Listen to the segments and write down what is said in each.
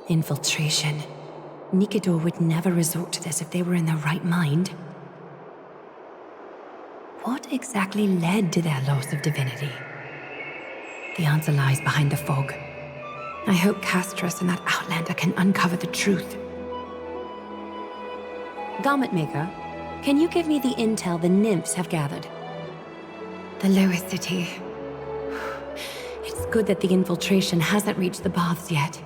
Infiltration. Nikidor would never resort to this if they were in their right mind. What exactly led to their loss of divinity? The answer lies behind the fog. I hope Castrus and that Outlander can uncover the truth. Garment Maker, can you give me the intel the nymphs have gathered? The lower city. It's good that the infiltration hasn't reached the baths yet.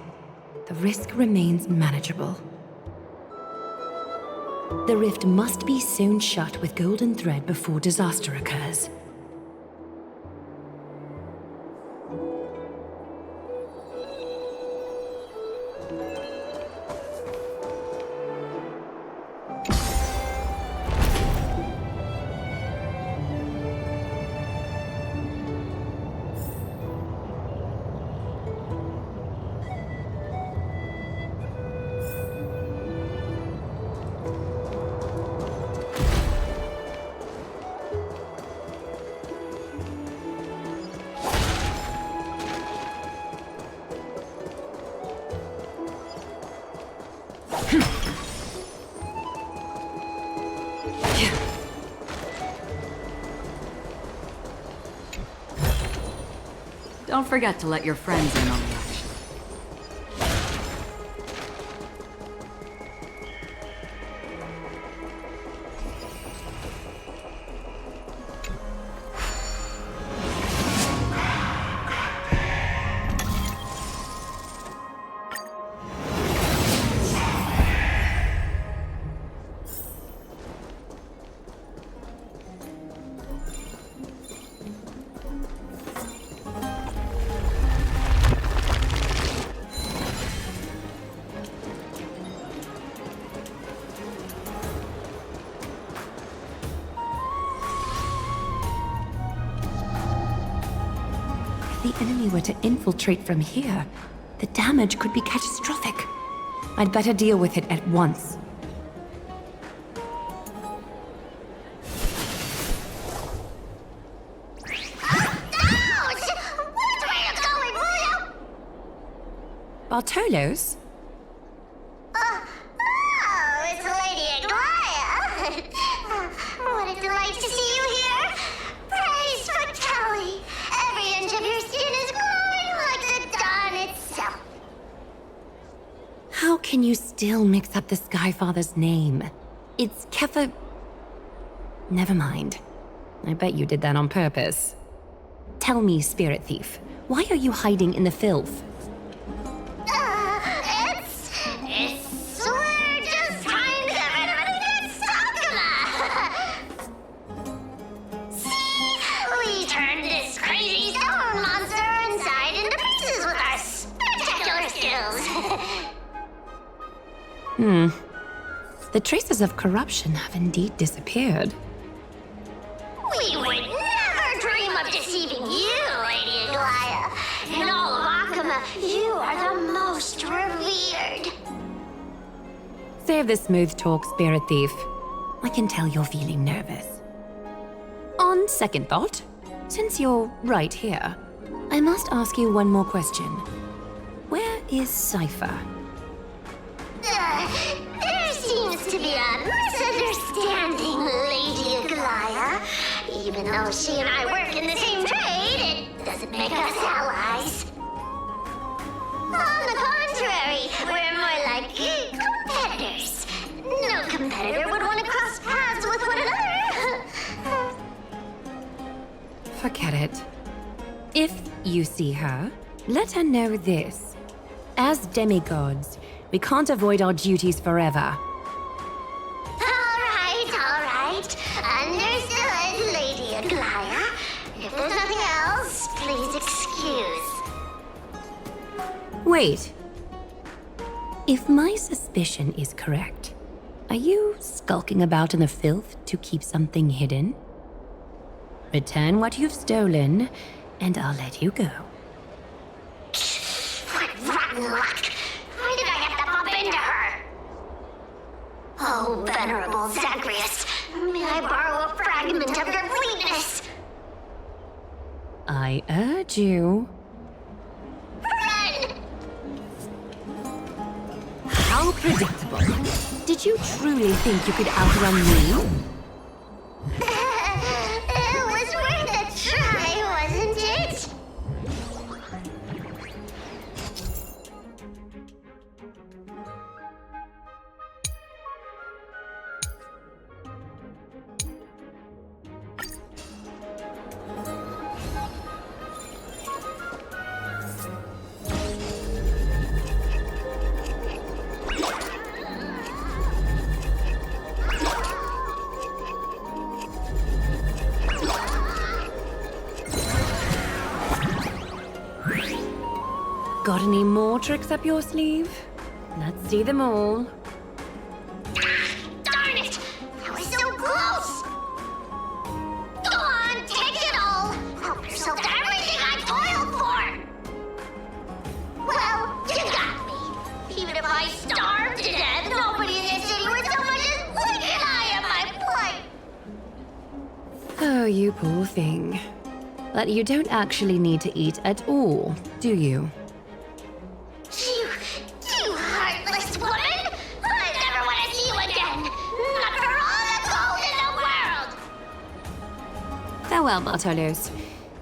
The risk remains manageable. The rift must be sewn shut with golden thread before disaster occurs. Don't forget to let your friends in on the action. If the enemy were to infiltrate from here, the damage could be catastrophic. I'd better deal with it at once. Bartolos? It's Lady Aglaia. What a delight to see you here. Praise for Kelly. Every inch of your skin is glowing like the dawn itself. How can you still mix up the Skyfather's name? It's Kefa... Never mind. I bet you did that on purpose. Tell me, Spirit Thief, why are you hiding in the filth? We're just trying to get rid of anything Sakuma. See? We turned this crazy stone monster inside into pieces with our spectacular skills. The traces of corruption have indeed disappeared. We would never dream of deceiving you, Lady Aglaia. In all of Akuma, you are the most revered. Save the smooth talk, Spirit Thief. I can tell you're feeling nervous. On second thought, since you're right here, I must ask you one more question. Where is Cypher? There seems to be a misunderstanding, Lady Aglaia. Even though she and I work in the same trade, it doesn't make us allies. On the contrary, we're more like competitors. No competitor would want to cross paths with one another. Forget it. If you see her, let her know this. As demigods, we can't avoid our duties forever. All right. Understood, Lady Aglaia. If there's nothing else, please excuse. Wait. If my suspicion is correct, are you skulking about in the filth to keep something hidden? Return what you've stolen, and I'll let you go. What rotten luck! Why did I have to bump into her? Oh, venerable Zagreus, may I borrow a fragment of your fleetness? I urge you. Run! Predictable. Did you truly think you could outrun me? It was worth a try, wasn't it? Got any more tricks up your sleeve? Let's see them all. Darn it! I was so close! Go on, take it all! Help yourself to everything I toiled for! Well, you got me. Even if I starved to death, nobody in this city would so much as blink an eye at my plight! Oh, you poor thing. But you don't actually need to eat at all, do you? You heartless woman! I never want to see you again! Not for all the gold in the world! Farewell, Bartolos.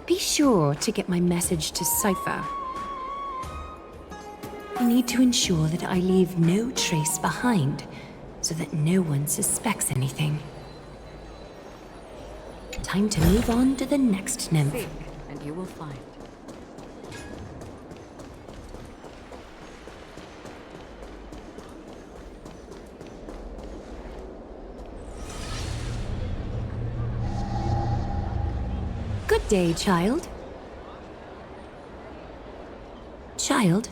Be sure to get my message to Cypher. I need to ensure that I leave no trace behind, so that no one suspects anything. Time to move on to the next nymph. Seek, and you will find. Good day, child. Child?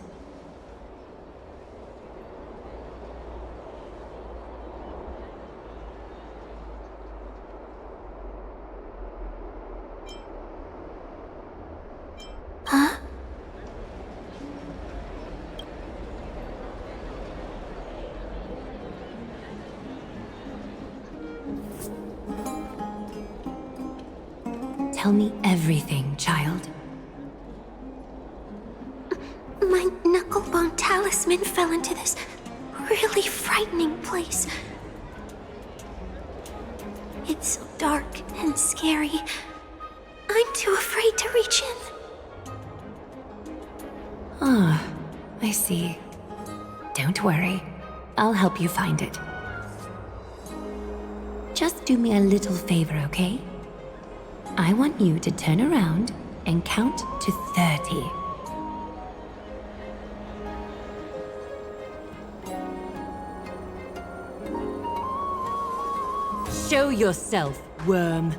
Huh? Tell me everything, child. My knucklebone talisman fell into this really frightening place. It's so dark and scary. I'm too afraid to reach in. Ah, I see. Don't worry. I'll help you find it. Just do me a little favor, okay? I want you to turn around and count to 30. Show yourself, worm.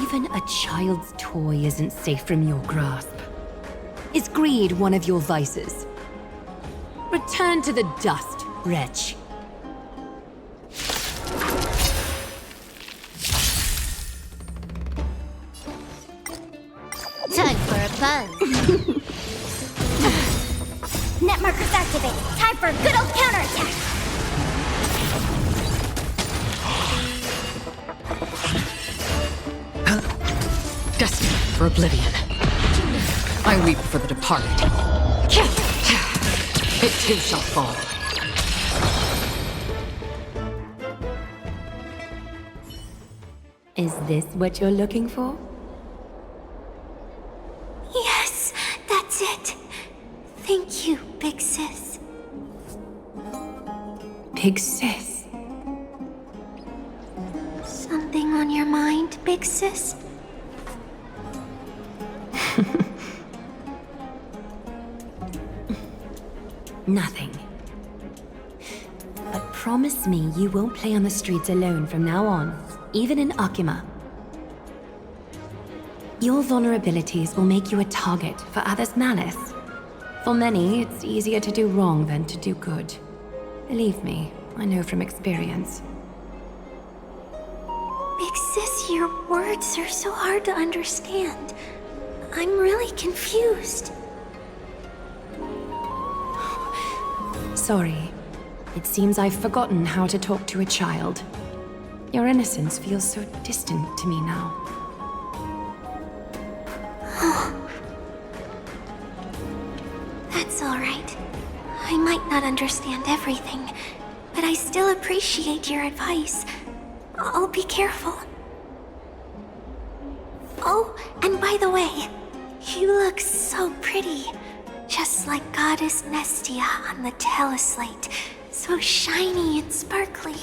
Even a child's toy isn't safe from your grasp. Is greed one of your vices? Return to the dust, wretch. Time for a fun. Net markers activated. Time for a good old counterattack. Destined for oblivion. I weep for the departed. It too shall fall. Is this what you're looking for? Yes, that's it. Thank you, big sis. Big sis. Something on your mind, big sis? Nothing. But promise me you won't play on the streets alone from now on, even in Akima. Your vulnerabilities will make you a target for others' malice. For many, it's easier to do wrong than to do good. Believe me, I know from experience. Big sis, your words are so hard to understand. I'm really confused. Sorry. It seems I've forgotten how to talk to a child. Your innocence feels so distant to me now. not understand everything, but I still appreciate your advice. I'll be careful. Oh, and by the way, you look so pretty. Just like Goddess Nestia on the teleslate. So shiny and sparkly.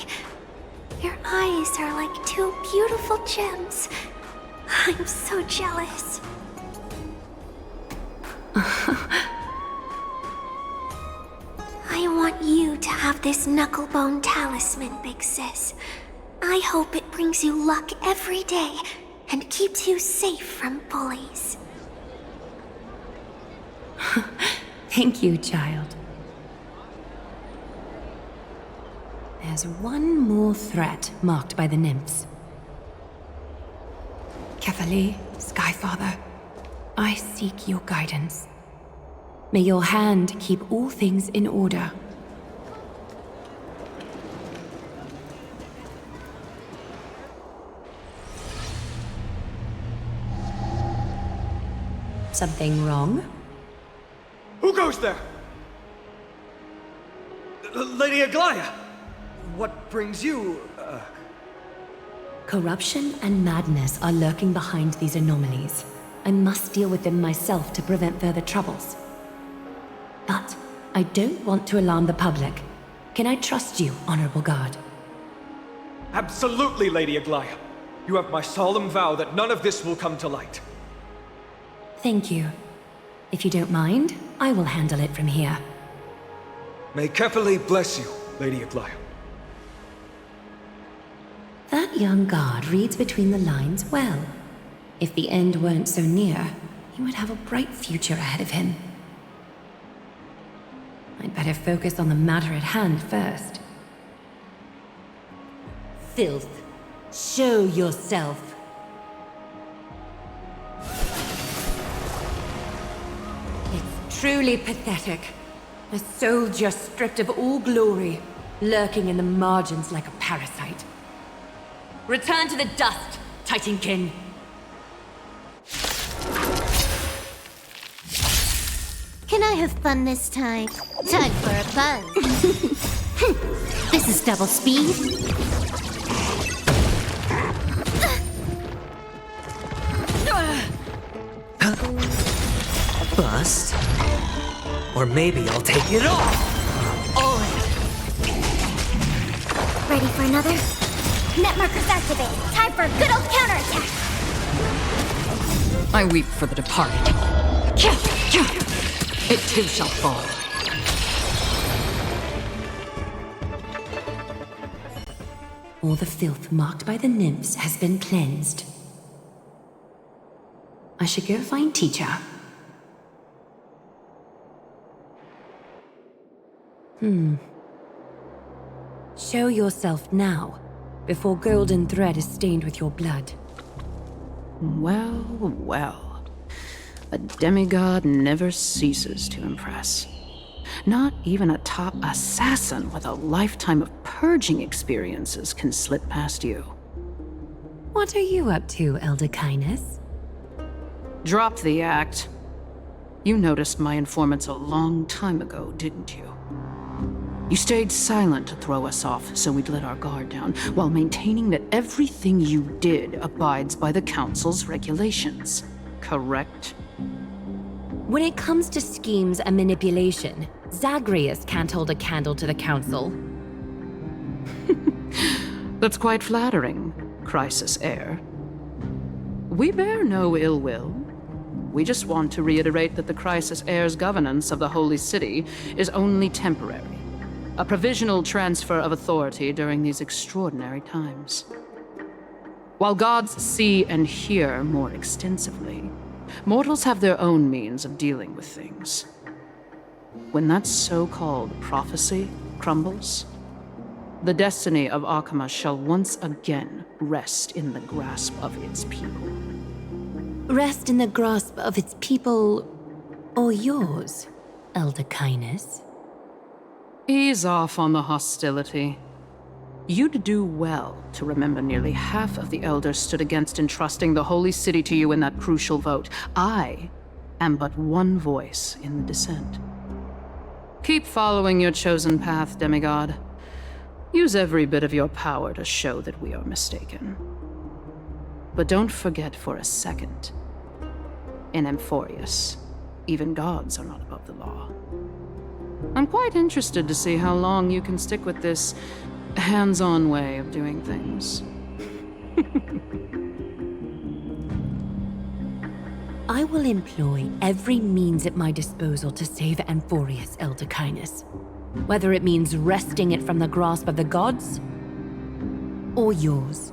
Your eyes are like two beautiful gems. I'm so jealous. I want you to have this knucklebone talisman, Big Sis. I hope it brings you luck every day and keeps you safe from bullies. Thank you, child. There's one more threat marked by the nymphs. Kefali, Skyfather, I seek your guidance. May your hand keep all things in order. Something wrong? Who goes there? Lady Aglaya! What brings you, Corruption and madness are lurking behind these anomalies. I must deal with them myself to prevent further troubles. But I don't want to alarm the public. Can I trust you, Honorable Guard? Absolutely, Lady Aglaya. You have my solemn vow that none of this will come to light. Thank you. If you don't mind, I will handle it from here. May Kefali bless you, Lady Aglaya. That young guard reads between the lines well. If the end weren't so near, he would have a bright future ahead of him. I'd better focus on the matter at hand first. Filth, show yourself. It's truly pathetic. A soldier stripped of all glory, lurking in the margins like a parasite. Return to the dust, Titankin. Can I have fun this time? Time for a buzz. This is double speed. Bust? Or maybe I'll take it off! Ready for another? Net markers activated. Time for a good old counterattack. I weep for the departed. It too shall fall. All the filth marked by the nymphs has been cleansed. I should go find Teacher. Show yourself now, before golden thread is stained with your blood. Well, well. A demigod never ceases to impress. Not even a top assassin with a lifetime of purging experiences can slip past you. What are you up to, Elder Kindness? Drop the act. You noticed my informants a long time ago, didn't you? You stayed silent to throw us off, so we'd let our guard down, while maintaining that everything you did abides by the Council's regulations. Correct? When it comes to schemes and manipulation, Zagreus can't hold a candle to the Council. That's quite flattering, Crisis Heir. We bear no ill will. We just want to reiterate that the Crisis Heir's governance of the Holy City is only temporary. A provisional transfer of authority during these extraordinary times. While gods see and hear more extensively, mortals have their own means of dealing with things. When that so-called prophecy crumbles, the destiny of Akama shall once again rest in the grasp of its people. Rest in the grasp of its people, or yours, Elder Kindness? Ease off on the hostility. You'd do well to remember nearly half of the elders stood against entrusting the Holy City to you in that crucial vote. I am but one voice in the dissent. Keep following your chosen path, demigod. Use every bit of your power to show that we are mistaken. But don't forget for a second, in Amphoreus, even gods are not above the law. I'm quite interested to see how long you can stick with this hands-on way of doing things. I will employ every means at my disposal to save Amphoreus, Elder Kindness. Whether it means wresting it from the grasp of the gods, or yours.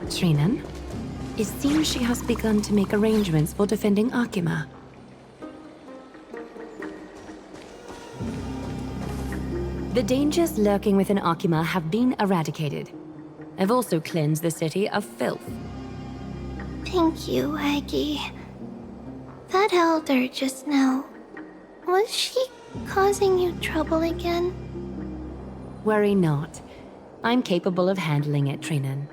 Trinan, it seems she has begun to make arrangements for defending Akima. The dangers lurking within Akima have been eradicated. I've also cleansed the city of filth. Thank you, Aggie. That elder just now, was she causing you trouble again? Worry not. I'm capable of handling it, Trinan.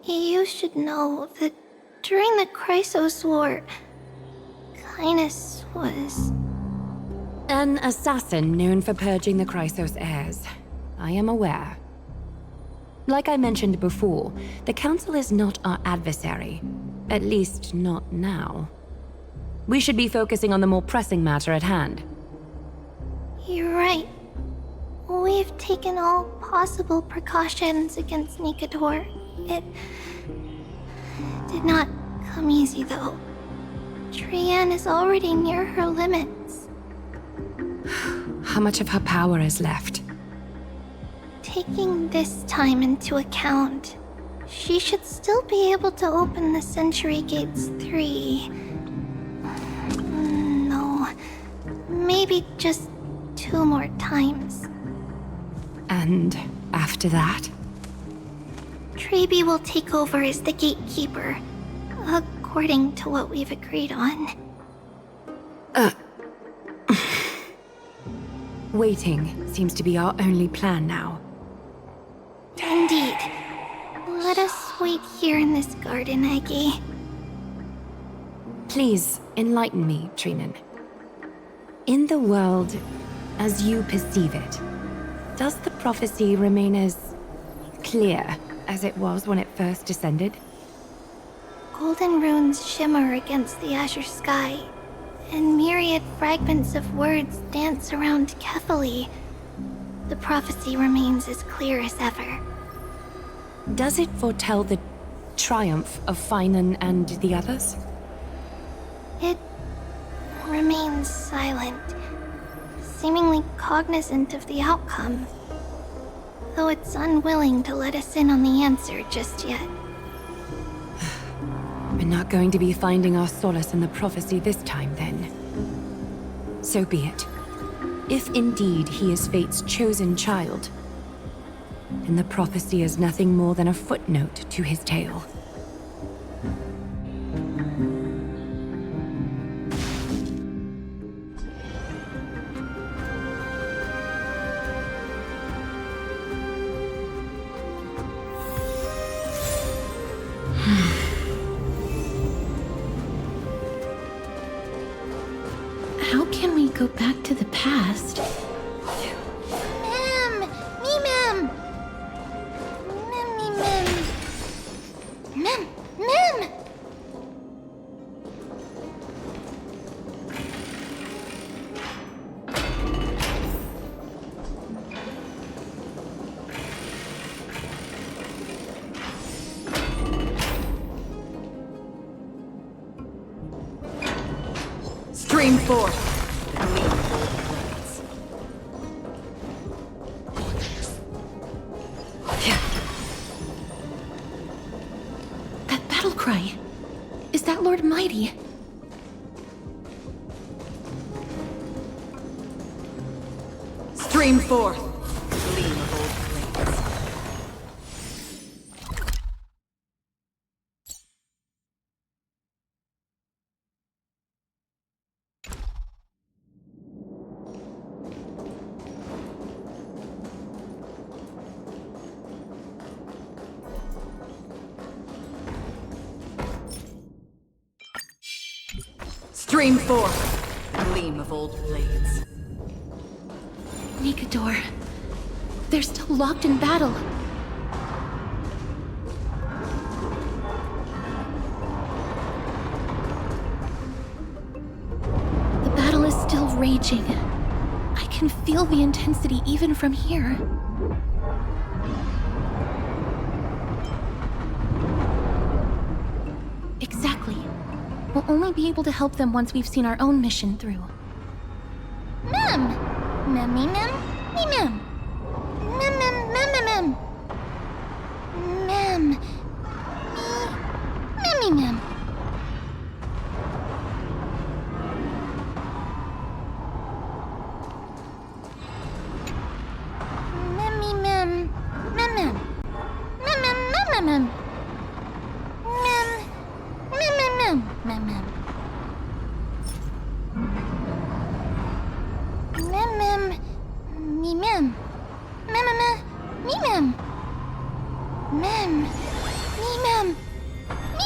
You should know that during the Chrysos War, Kindness was... An assassin known for purging the Chrysos heirs. I am aware. Like I mentioned before, the Council is not our adversary. At least, not now. We should be focusing on the more pressing matter at hand. You're right. We've taken all possible precautions against Nikador. It did not come easy, though. Trian is already near her limits. How much of her power is left? Taking this time into account, she should still be able to open the Century Gates 3. No, maybe just 2 more times. And after that? Trebi will take over as the gatekeeper, according to what we've agreed on. Waiting seems to be our only plan now. Indeed. Let us wait here in this garden, Aggie. Please, enlighten me, Trinan. In the world, as you perceive it, does the prophecy remain as clear as it was when it first descended? Golden runes shimmer against the azure sky, and myriad fragments of words dance around Kefali. The prophecy remains as clear as ever. Does it foretell the triumph of Finan and the others? It remains silent, seemingly cognizant of the outcome, though it's unwilling to let us in on the answer just yet. We're not going to be finding our solace in the prophecy this time, then. So be it. If indeed he is Fate's chosen child, then the prophecy is nothing more than a footnote to his tale. How can we go back to the past? Mem! Me-mem! Mem-me-mem! Mem! Mem! Stream forth. That battle cry. Is that Lord Mighty? Stream forth. Gleam of old flames. Stream forth, gleam of old blades. Nikador. They're still locked in battle. The battle is still raging. I can feel the intensity even from here. Exactly. We'll only be able to help them once we've seen our own mission through. Mem! Mem. Mem. Mem. Mem.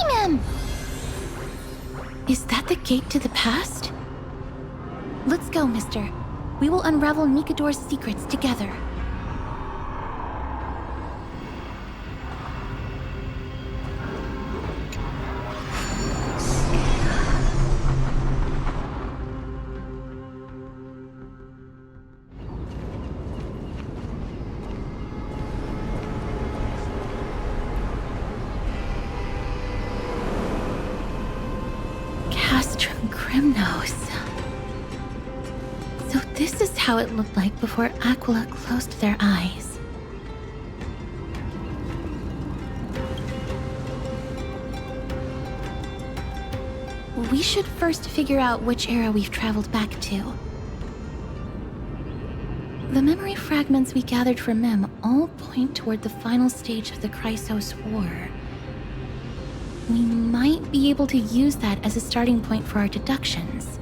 Mem. Is that the gate to the past? Let's go, mister. We will unravel Nikador's secrets together. Castrum Kremnos. So this is how it looked like before Aquila closed their eyes. We should first figure out which era we've traveled back to. The memory fragments we gathered from Mem all point toward the final stage of the Chrysos War. We might be able to use that as a starting point for our deductions.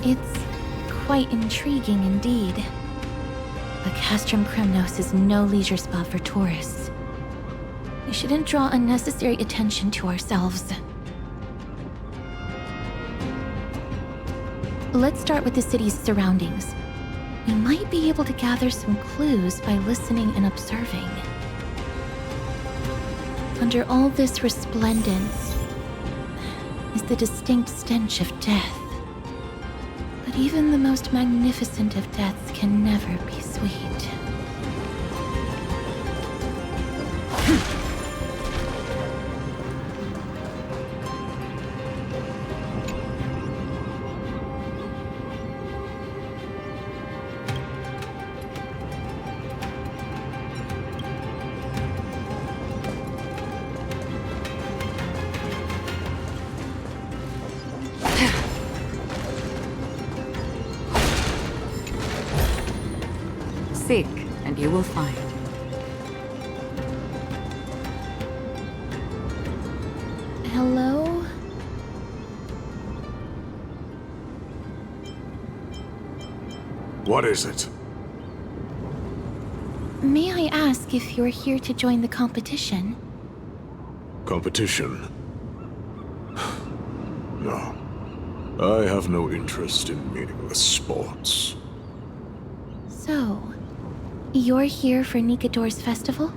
It's quite intriguing indeed. But Castrum Kremnos is no leisure spot for tourists. We shouldn't draw unnecessary attention to ourselves. Let's start with the city's surroundings. We might be able to gather some clues by listening and observing. Under all this resplendence is the distinct stench of death. But even the most magnificent of deaths can never be sweet. Seek, and you will find. Hello? What is it? May I ask if you're here to join the competition? Competition? No. I have no interest in meaningless sports. So, you're here for Nikador's festival?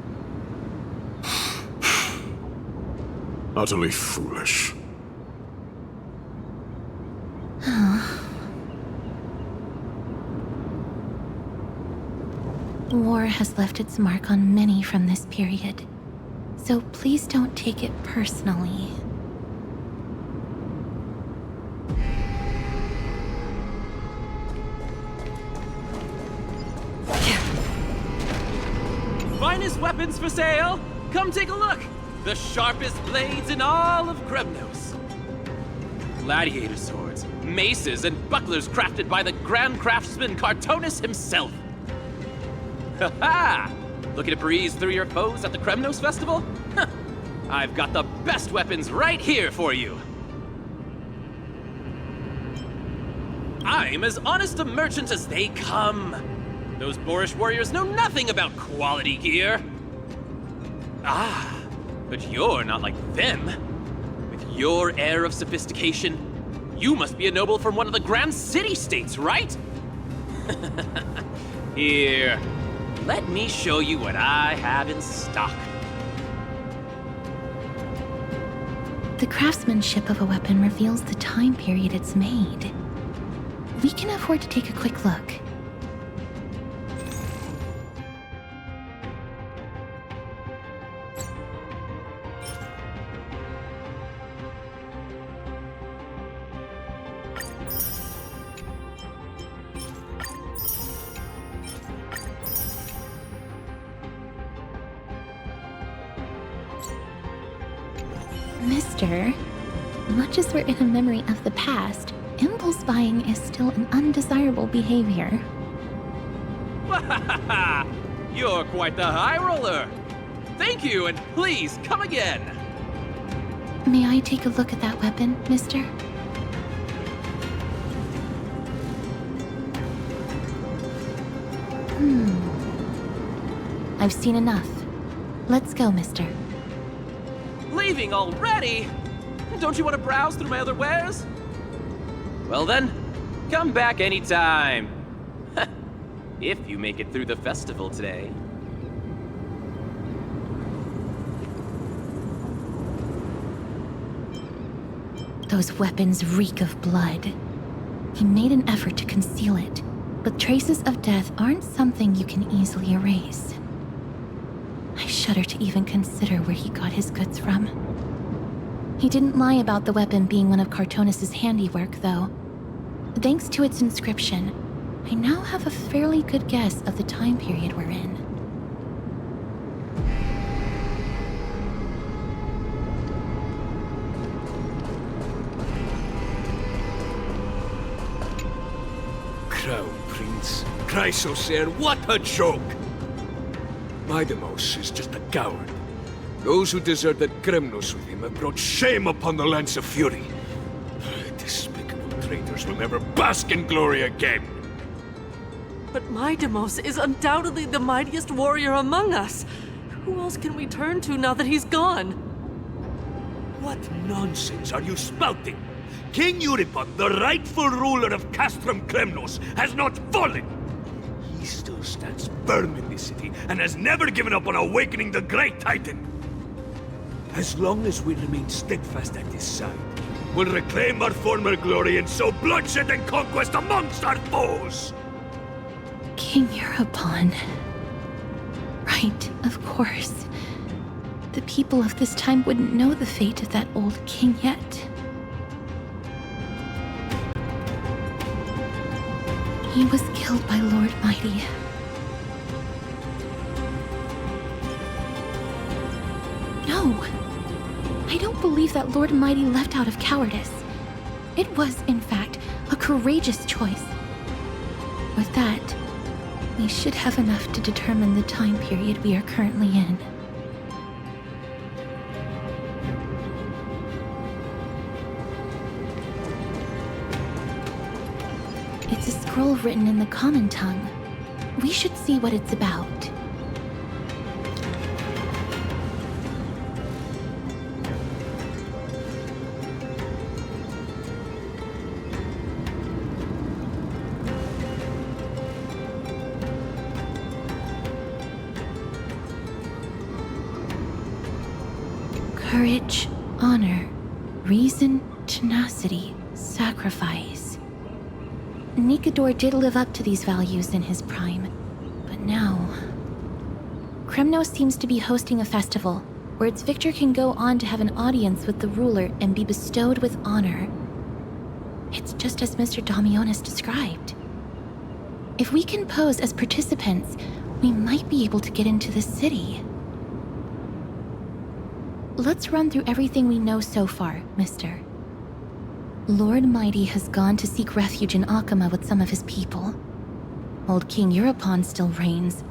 Utterly foolish. War has left its mark on many from this period, so please don't take it personally. Finest weapons for sale! Come take a look! The sharpest blades in all of Kremnos. Gladiator swords, maces, and bucklers crafted by the grand craftsman Cartonus himself. Ha-ha! Looking to breeze through your foes at the Kremnos Festival? Huh. I've got the best weapons right here for you. I'm as honest a merchant as they come. Those boorish warriors know nothing about quality gear. Ah, but you're not like them. With your air of sophistication, you must be a noble from one of the Grand City-states, right? Here, let me show you what I have in stock. The craftsmanship of a weapon reveals the time period it's made. We can afford to take a quick look. Mister, much as we're in a memory of the past, impulse buying is still an undesirable behavior. You're quite the high roller. Thank you, and please come again. May I take a look at that weapon, mister? I've seen enough. Let's go, mister. Leaving already? Don't you want to browse through my other wares? Well then, come back anytime. If you make it through the festival today. Those weapons reek of blood. He made an effort to conceal it, but traces of death aren't something you can easily erase. I shudder to even consider where he got his goods from. He didn't lie about the weapon being one of Cartonis' handiwork, though. Thanks to its inscription, I now have a fairly good guess of the time period we're in. Crown Prince, Chrysosair, what a joke! miHoYo is just a coward. Those who deserted Kremnos with him have brought shame upon the lands of Fury. Despicable traitors will never bask in glory again. But miHoYo is undoubtedly the mightiest warrior among us. Who else can we turn to now that he's gone? What nonsense are you spouting? King Euripon, the rightful ruler of Castrum Kremnos, has not fallen! He still stands firm in this city and has never given up on awakening the Great Titan! As long as we remain steadfast at his side, we'll reclaim our former glory and sow bloodshed and conquest amongst our foes! King Euripon. Right, of course. The people of this time wouldn't know the fate of that old king yet. He was killed by Lord Mighty. No! I don't believe that Lord Mighty left out of cowardice. It was, in fact, a courageous choice. With that, we should have enough to determine the time period we are currently in. It's a scroll written in the common tongue. We should see what it's about. Courage, honor, reason, tenacity, sacrifice. Nikador did live up to these values in his prime, but now... Kremnos seems to be hosting a festival, where its victor can go on to have an audience with the ruler and be bestowed with honor. It's just as Mr. Damionis described. If we can pose as participants, we might be able to get into the city. Let's run through everything we know so far, mister. Lord Mighty has gone to seek refuge in Akama with some of his people. Old King Euripon still reigns,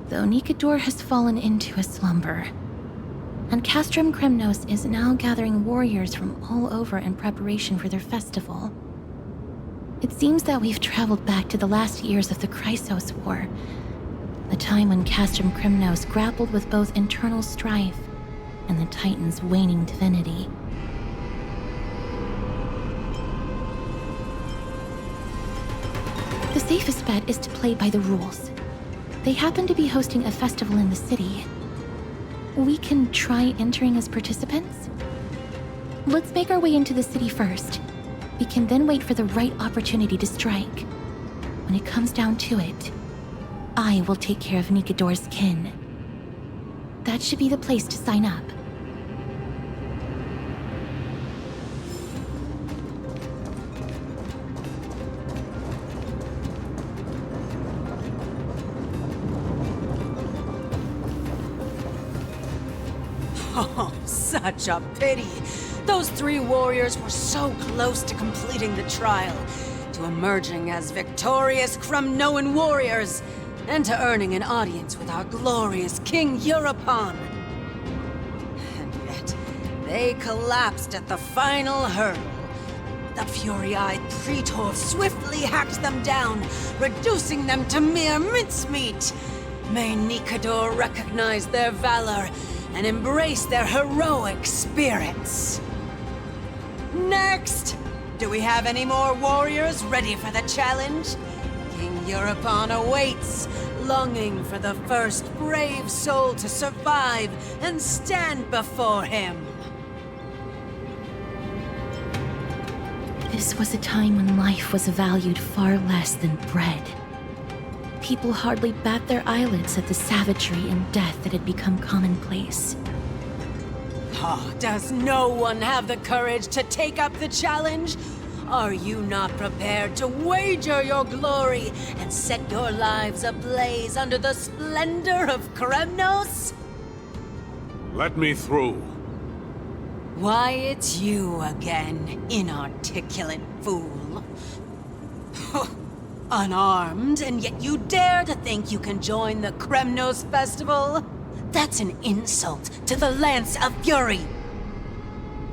though Nikador has fallen into a slumber. And Castrum Kremnos is now gathering warriors from all over in preparation for their festival. It seems that we've traveled back to the last years of the Chrysos War, a time when Castrum Kremnos grappled with both internal strife and the Titan's waning divinity. The safest bet is to play by the rules. They happen to be hosting a festival in the city. We can try entering as participants? Let's make our way into the city first. We can then wait for the right opportunity to strike. When it comes down to it, I will take care of Nikador's kin. That should be the place to sign up. Oh, such a pity. Those 3 warriors were so close to completing the trial, to emerging as victorious Kremnoan warriors, and to earning an audience with our glorious King Euripon. And yet, they collapsed at the final hurdle. The fury-eyed Praetor swiftly hacked them down, reducing them to mere mincemeat. May Nikador recognize their valor and embrace their heroic spirits. Next! Do we have any more warriors ready for the challenge? King Euripon awaits, longing for the first brave soul to survive and stand before him. This was a time when life was valued far less than bread. People hardly bat their eyelids at the savagery and death that had become commonplace. Oh, does no one have the courage to take up the challenge? Are you not prepared to wager your glory and set your lives ablaze under the splendor of Kremnos? Let me through. Why, it's you again, inarticulate fool. Unarmed, and yet you dare to think you can join the Kremnos festival? That's an insult to the Lance of Fury.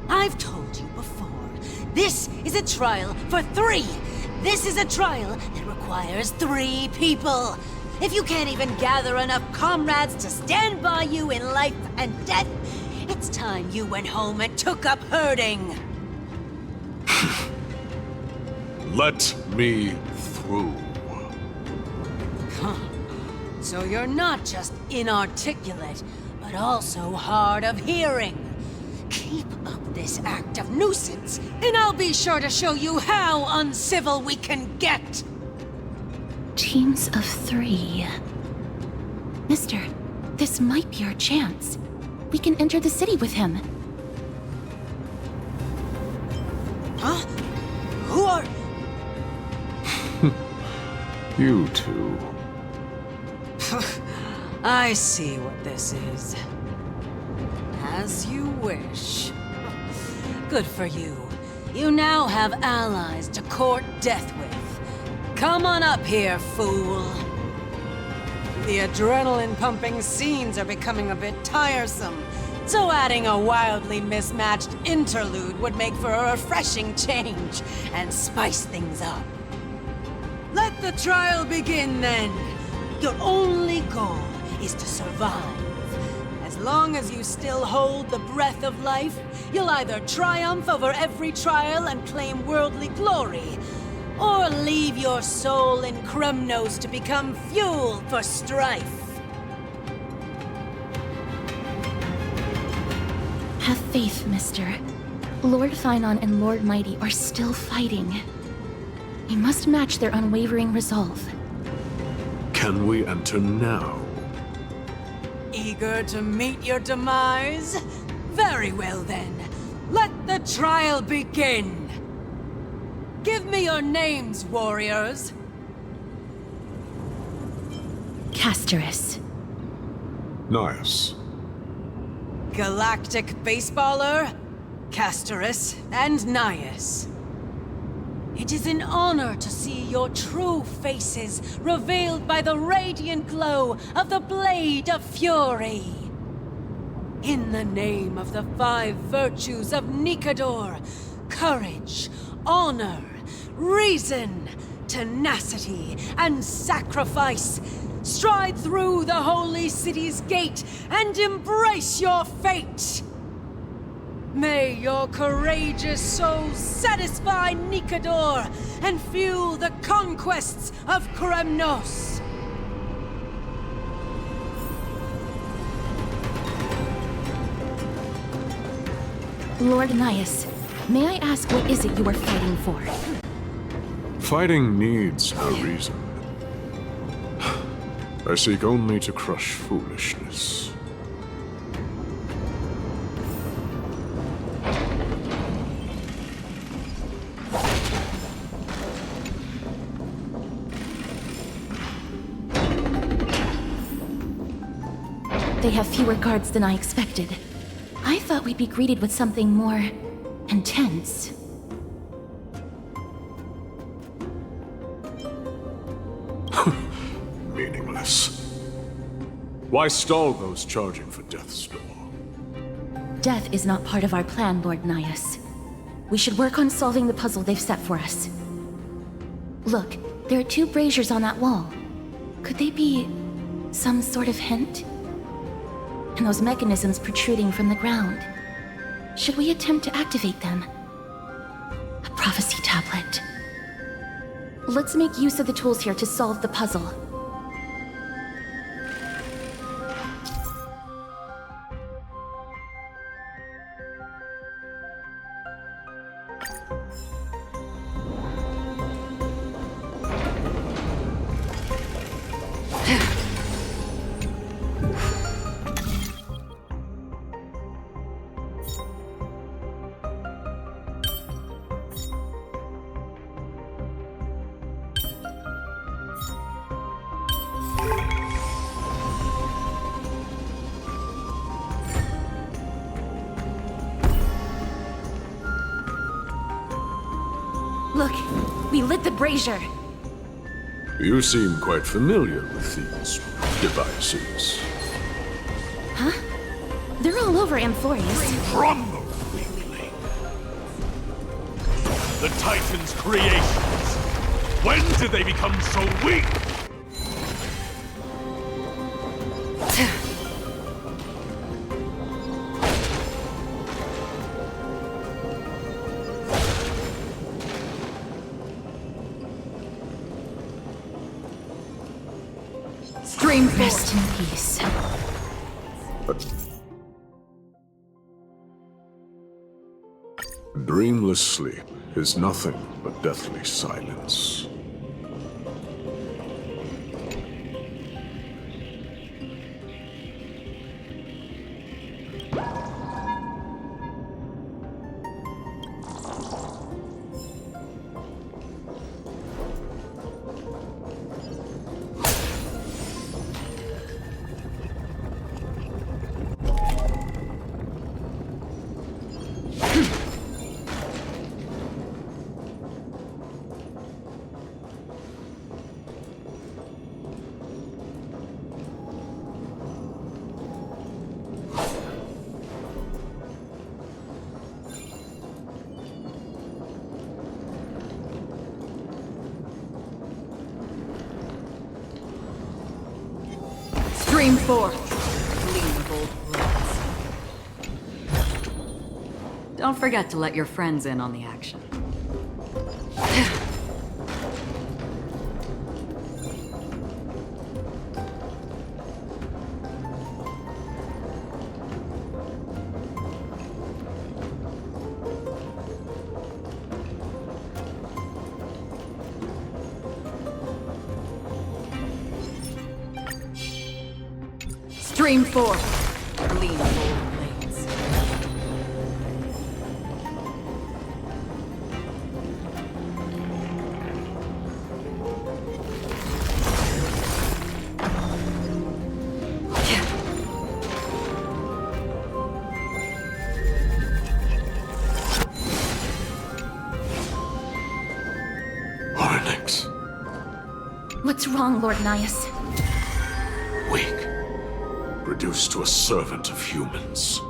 I've told you before, this is a trial for 3. This is a trial that requires 3 people. If you can't even gather enough comrades to stand by you in life and death, it's time you went home and took up herding. Let me through. Huh. So you're not just inarticulate, but also hard of hearing. Keep up this act of nuisance, and I'll be sure to show you how uncivil we can get! Teams of 3. Mister, this might be our chance. We can enter the city with him. Huh? Who are... You two. I see what this is. As you wish. Good for you. You now have allies to court death with. Come on up here, fool. The adrenaline-pumping scenes are becoming a bit tiresome, so adding a wildly mismatched interlude would make for a refreshing change and spice things up. Let the trial begin, then. Your only goal is to survive. As long as you still hold the breath of life, you'll either triumph over every trial and claim worldly glory, or leave your soul in Kremnos to become fuel for strife. Have faith, mister. Lord Finon and Lord Mighty are still fighting. We must match their unwavering resolve. Can we enter now? Eager to meet your demise? Very well then. Let the trial begin. Give me your names, warriors. Castorus. Nice. Galactic Baseballer, Castorus, and Nias. It is an honor to see your true faces revealed by the radiant glow of the Blade of Fury. In the name of the 5 virtues of Nikador, courage, honor, reason, tenacity, and sacrifice. Stride through the holy city's gate and embrace your fate. May your courageous soul satisfy Nikador and fuel the conquests of Kremnos. Lord Nias, may I ask what is it you are fighting for? Fighting needs no reason. I seek only to crush foolishness. They have fewer guards than I expected. I thought we'd be greeted with something more intense. Meaningless. Why stall those charging for death's door? Death is not part of our plan, Lord Nias. We should work on solving the puzzle they've set for us. Look, there are 2 braziers on that wall. Could they be some sort of hint? And those mechanisms protruding from the ground. Should we attempt to activate them? A prophecy tablet. Let's make use of the tools here to solve the puzzle. Look, we lit the brazier. You seem quite familiar with these devices. Huh? They're all over Amphoreus. Crumble, weakling. The Titan's creations. When did they become so weak? Rest in peace. Dreamless sleep is nothing but deathly silence. Stream 4. Gleamable blades. Don't forget to let your friends in on the action. Stream 4. Gleamable blades. Onyx. What's wrong, Lord Nias? Weak. Reduced to a servant of humans.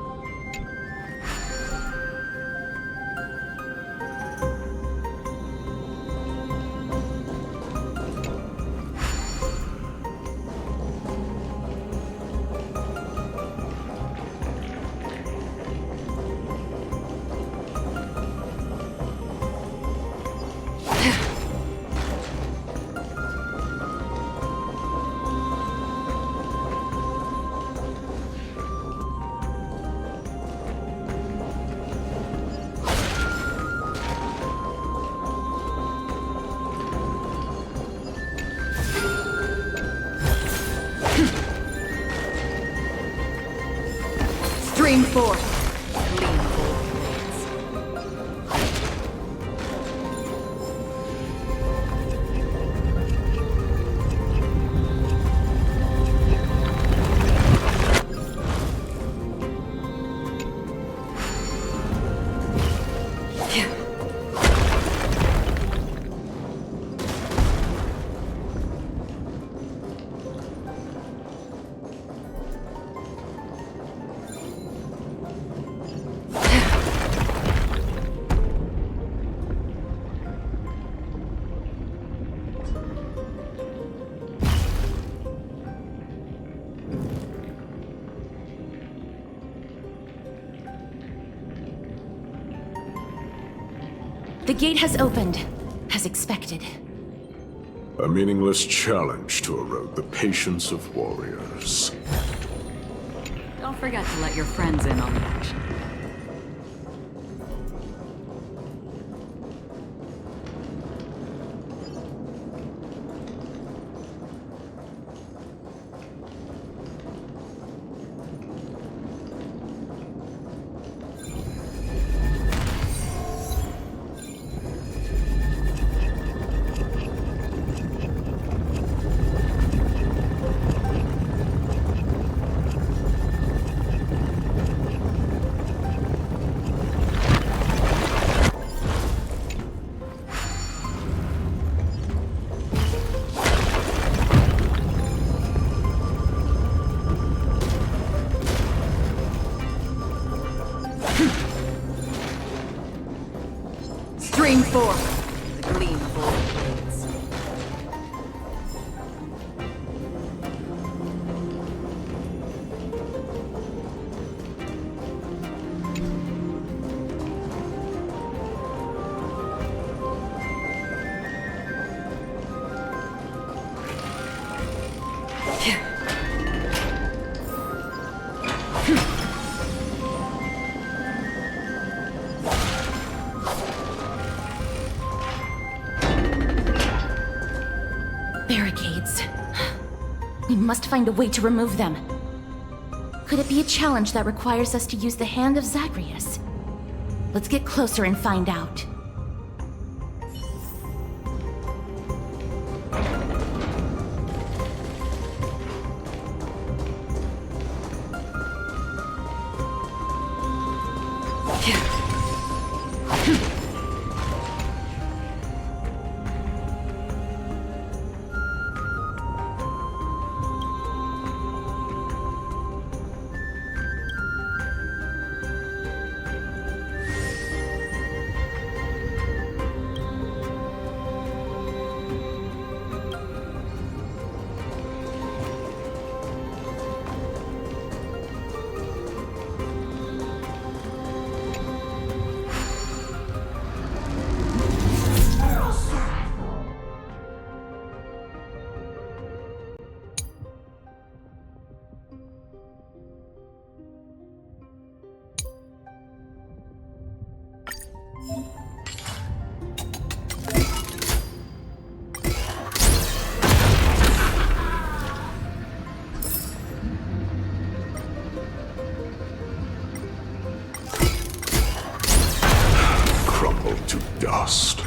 Stream forth. The gate has opened, as expected. A meaningless challenge to erode the patience of warriors. Don't forget to let your friends in on the action. Stream forth. The gleam of old blades. Barricades. We must find a way to remove them. Could it be a challenge that requires us to use the hand of Zagreus? Let's get closer and find out. To dust.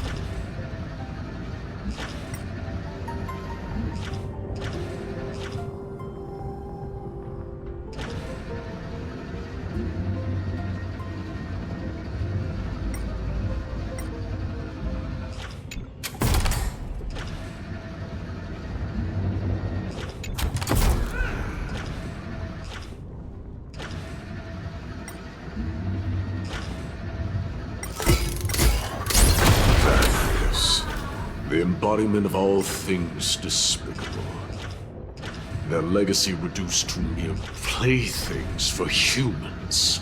The embodiment of all things despicable. Their legacy reduced to mere playthings for humans.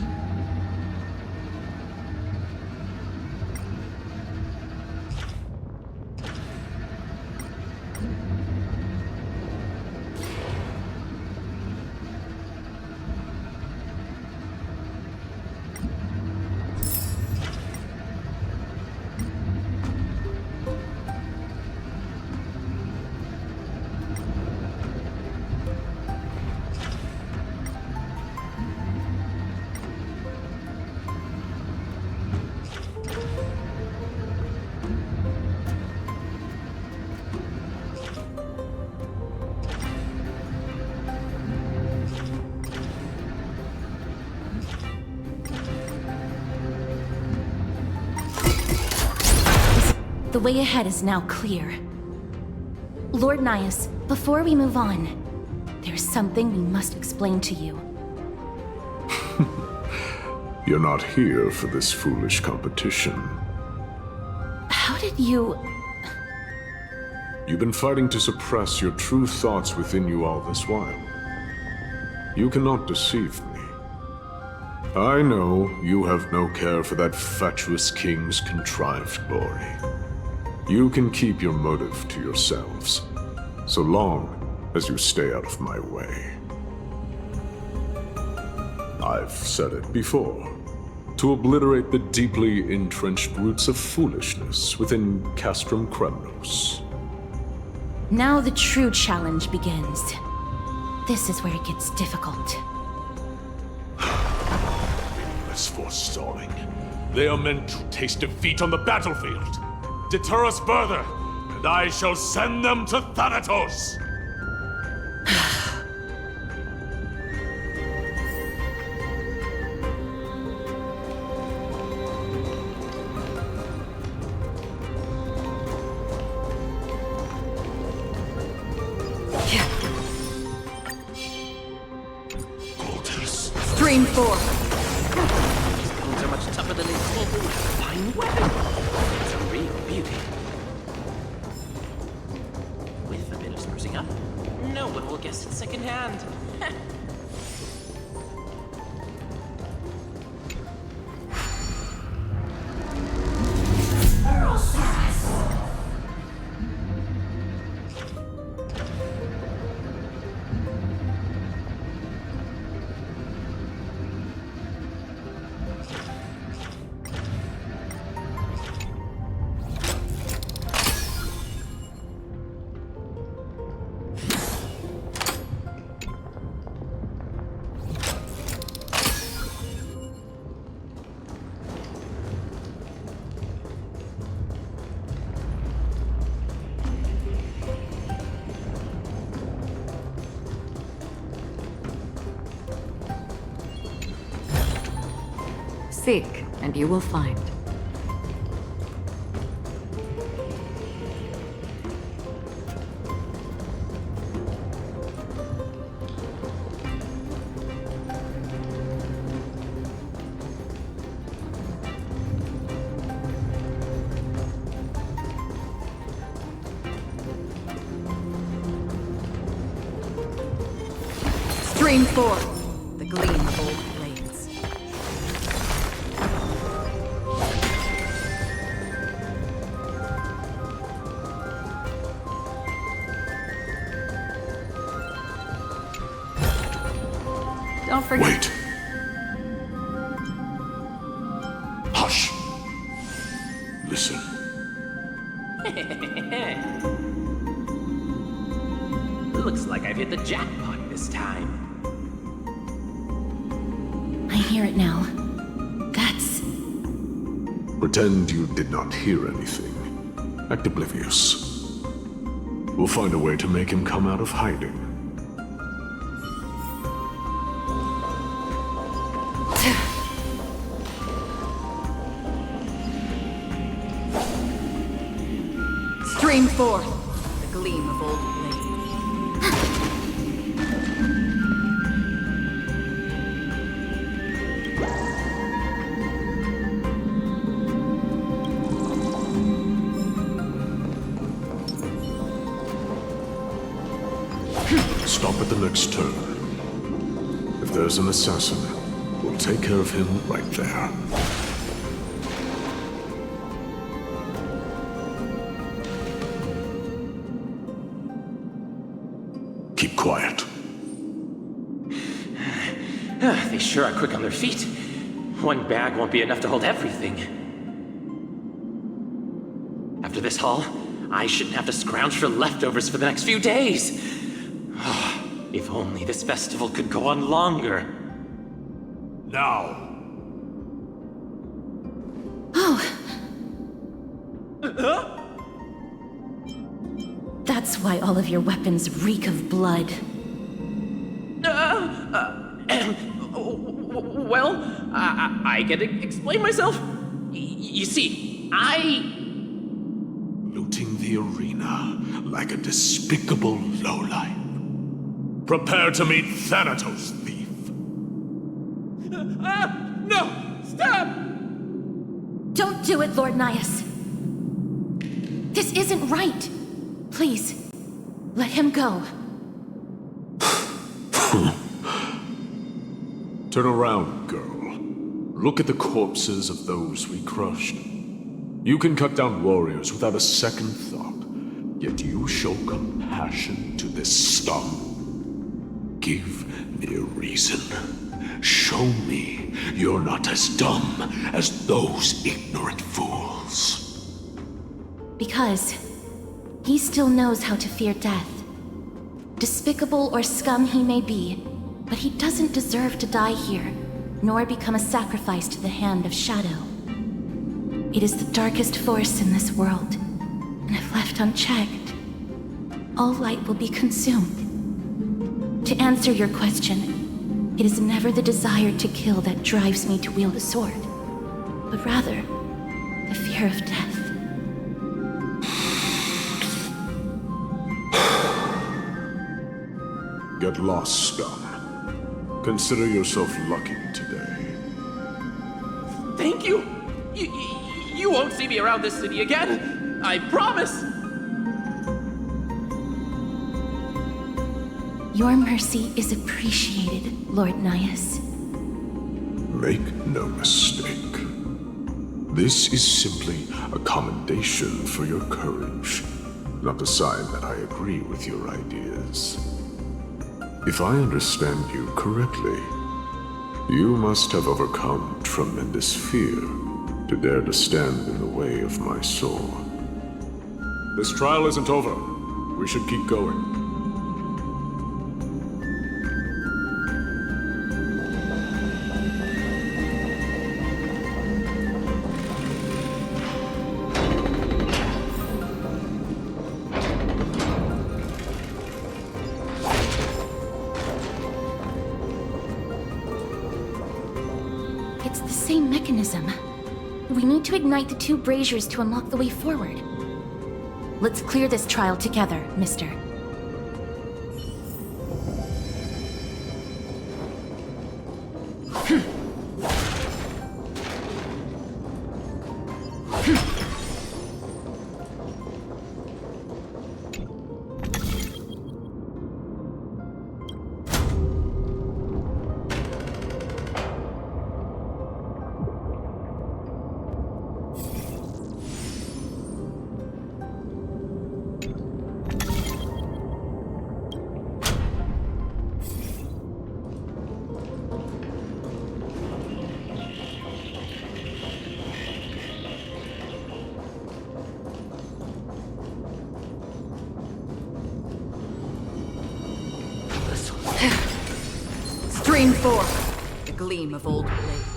The way ahead is now clear. Lord Nias, before we move on, there's something we must explain to you. You're not here for this foolish competition. How did you... You've been fighting to suppress your true thoughts within you all this while. You cannot deceive me. I know you have no care for that fatuous king's contrived glory. You can keep your motive to yourselves, so long as you stay out of my way. I've said it before. To obliterate the deeply entrenched roots of foolishness within Castrum Kremnos. Now the true challenge begins. This is where it gets difficult. Meaningless forestalling. They are meant to taste defeat on the battlefield. Deter us further, and I shall send them to Thanatos! Stream 4. These bones are much tougher than they seem. Fine weapon. It's a real beauty. With a bit of sprucing up, no one will guess it secondhand. Seek, and you will find. Stream 4. The gleam of old blades. Don't forget. Wait. Hush. Listen. Looks like I've hit the jackpot this time. I hear it now. That's... Pretend you did not hear anything. Act oblivious. We'll find a way to make him come out of hiding. Stream 4. The gleam of old blades. Stop at the next turn. If there's an assassin, we'll take care of him right there. Keep quiet. They sure are quick on their feet. One bag won't be enough to hold everything. After this haul, I shouldn't have to scrounge for leftovers for the next few days. If only this festival could go on longer. Now. That's why all of your weapons reek of blood. Well, I can explain myself. You see, the arena like a despicable lowlife. Prepare to meet Thanatos, thief. No! Stop! Don't do it, Lord Nias. This isn't right. Please, let him go. Turn around, girl. Look at the corpses of those we crushed. You can cut down warriors without a second thought, yet you show compassion to this scum. Give me a reason. Show me you're not as dumb as those ignorant fools. Because he still knows how to fear death. Despicable or scum he may be, but he doesn't deserve to die here, nor become a sacrifice to the hand of Shadow. It is the darkest force in this world, and if left unchecked, all light will be consumed. To answer your question, it is never the desire to kill that drives me to wield a sword, but rather the fear of death. Get lost, scum. Consider yourself lucky today. Thank you! You won't see me around this city again! I promise! Your mercy is appreciated, Lord Nias. Make no mistake. This is simply a commendation for your courage, not a sign that I agree with your ideas. If I understand you correctly, you must have overcome tremendous fear to dare to stand in the way of my sword. This trial isn't over. We should keep going. It's the same mechanism. We need to ignite the two braziers to unlock the way forward. Let's clear this trial together, mister. Stream forth, the gleam of old blades.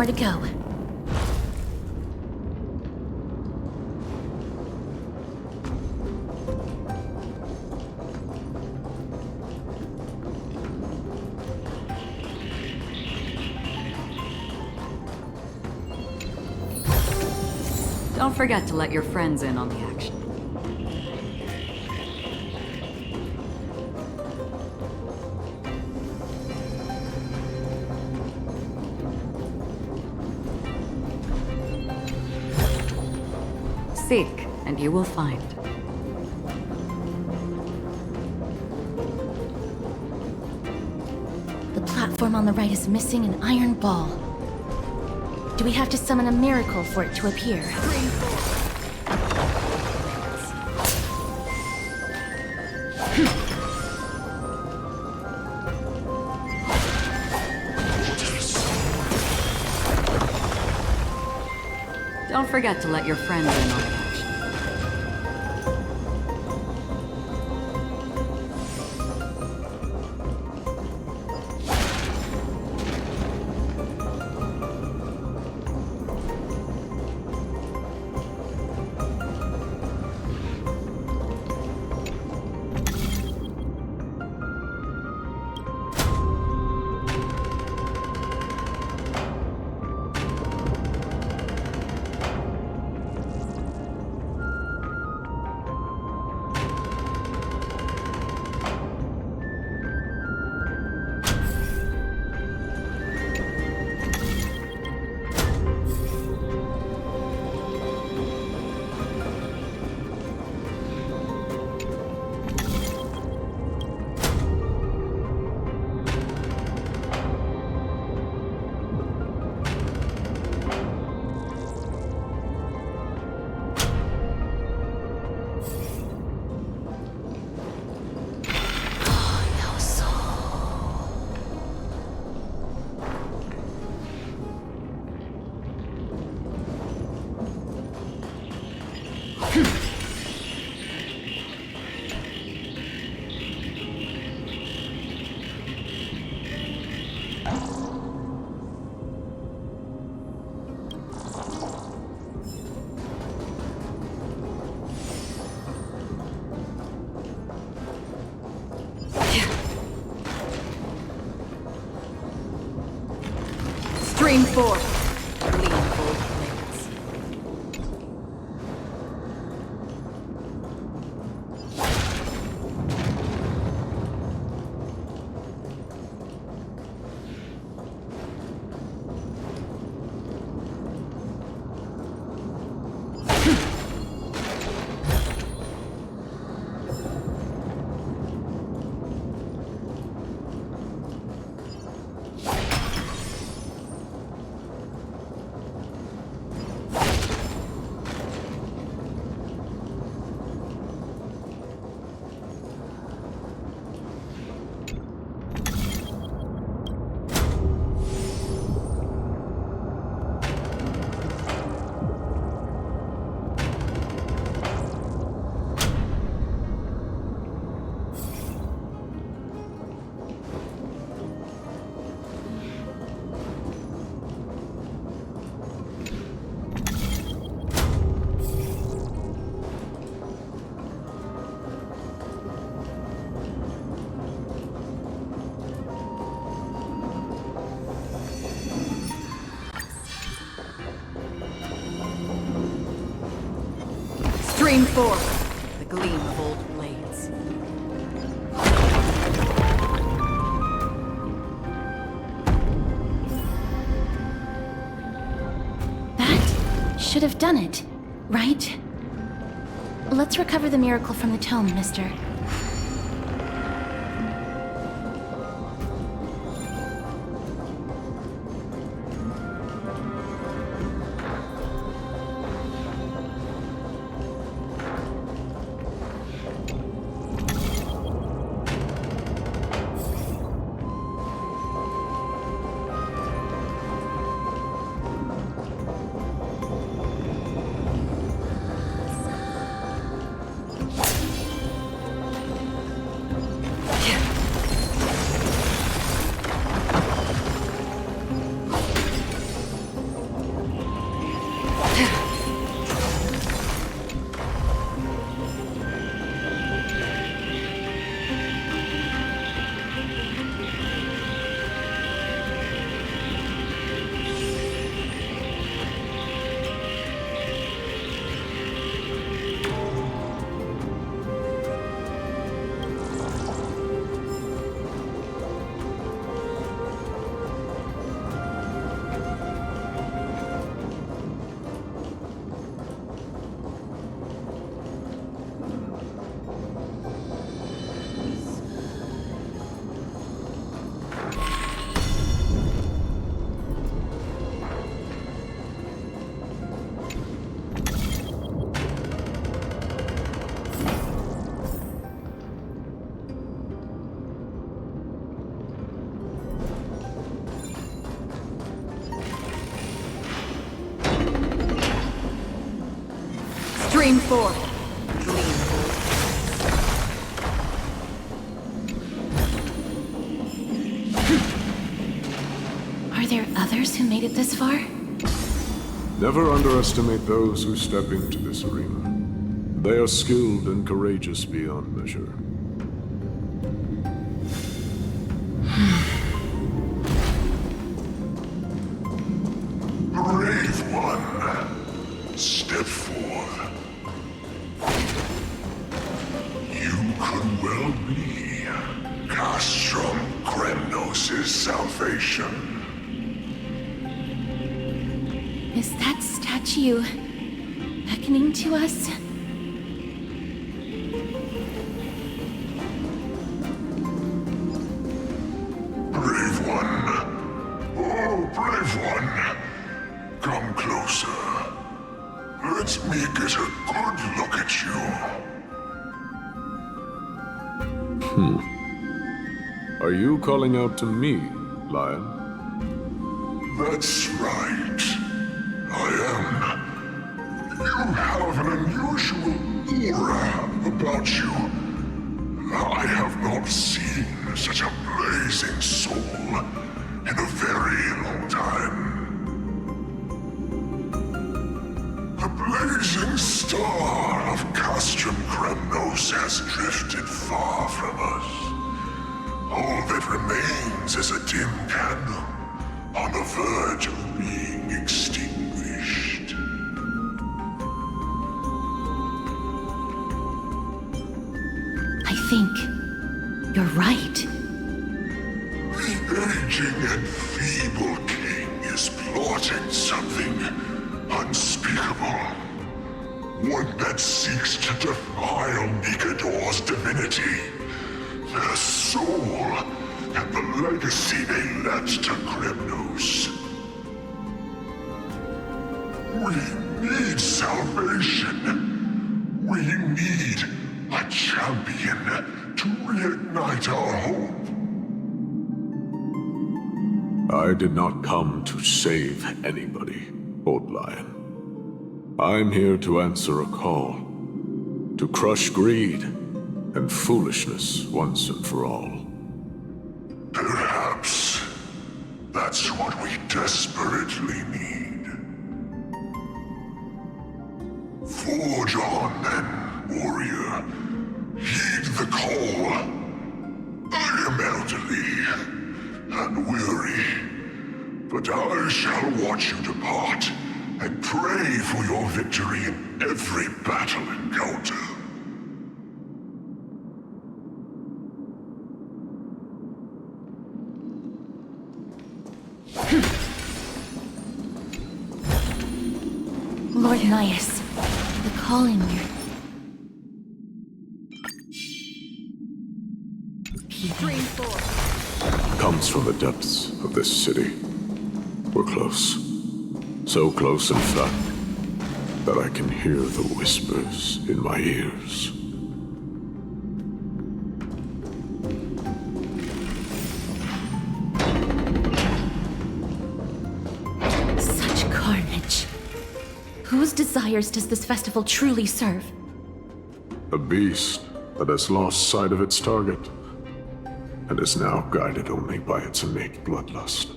more to go. Don't forget to let your friends in on the action. Seek, and you will find. The platform on the right is missing an iron ball. Do we have to summon a miracle for it to appear? Don't forget to let your friends in on the action. Stream forth, gleamful blades. Stream forth, the gleam of old blades. That should have done it, right? Let's recover the miracle from the tome, mister. Dream forth. Are there others who made it this far? Never underestimate those who step into this arena. They are skilled and courageous beyond measure. Brave one, step forth. You could well be Castrum Kremnos' salvation. Is that statue beckoning to us? Brave one. Oh, brave one. Come closer. Let me get a good look at you. Are you calling out to me, Lion? That's right. I am. You have an unusual aura about you. I have not seen such a blazing soul in a very long time. The blazing star of Castrum Kremnos has drifted far from us. All that remains is a dim candle on the verge of being extinguished. I think you're right. The aging and feeble king is plotting something unspeakable. One that seeks to defile Nikador's divinity, their soul, and the legacy they left to Kremnos. We need salvation. We need a champion to reignite our hope. I did not come to save anybody, Old Lion. I'm here to answer a call, to crush greed and foolishness once and for all. Perhaps that's what we desperately need. Forge on then, warrior. Heed the call. I am elderly and weary, but I shall watch you depart and pray for your victory in every battle encounter. Lord Nias, the calling you. Comes from the depths of this city. We're close. So close, in fact, that I can hear the whispers in my ears. Such carnage. Whose desires does this festival truly serve? A beast that has lost sight of its target, and is now guided only by its innate bloodlust.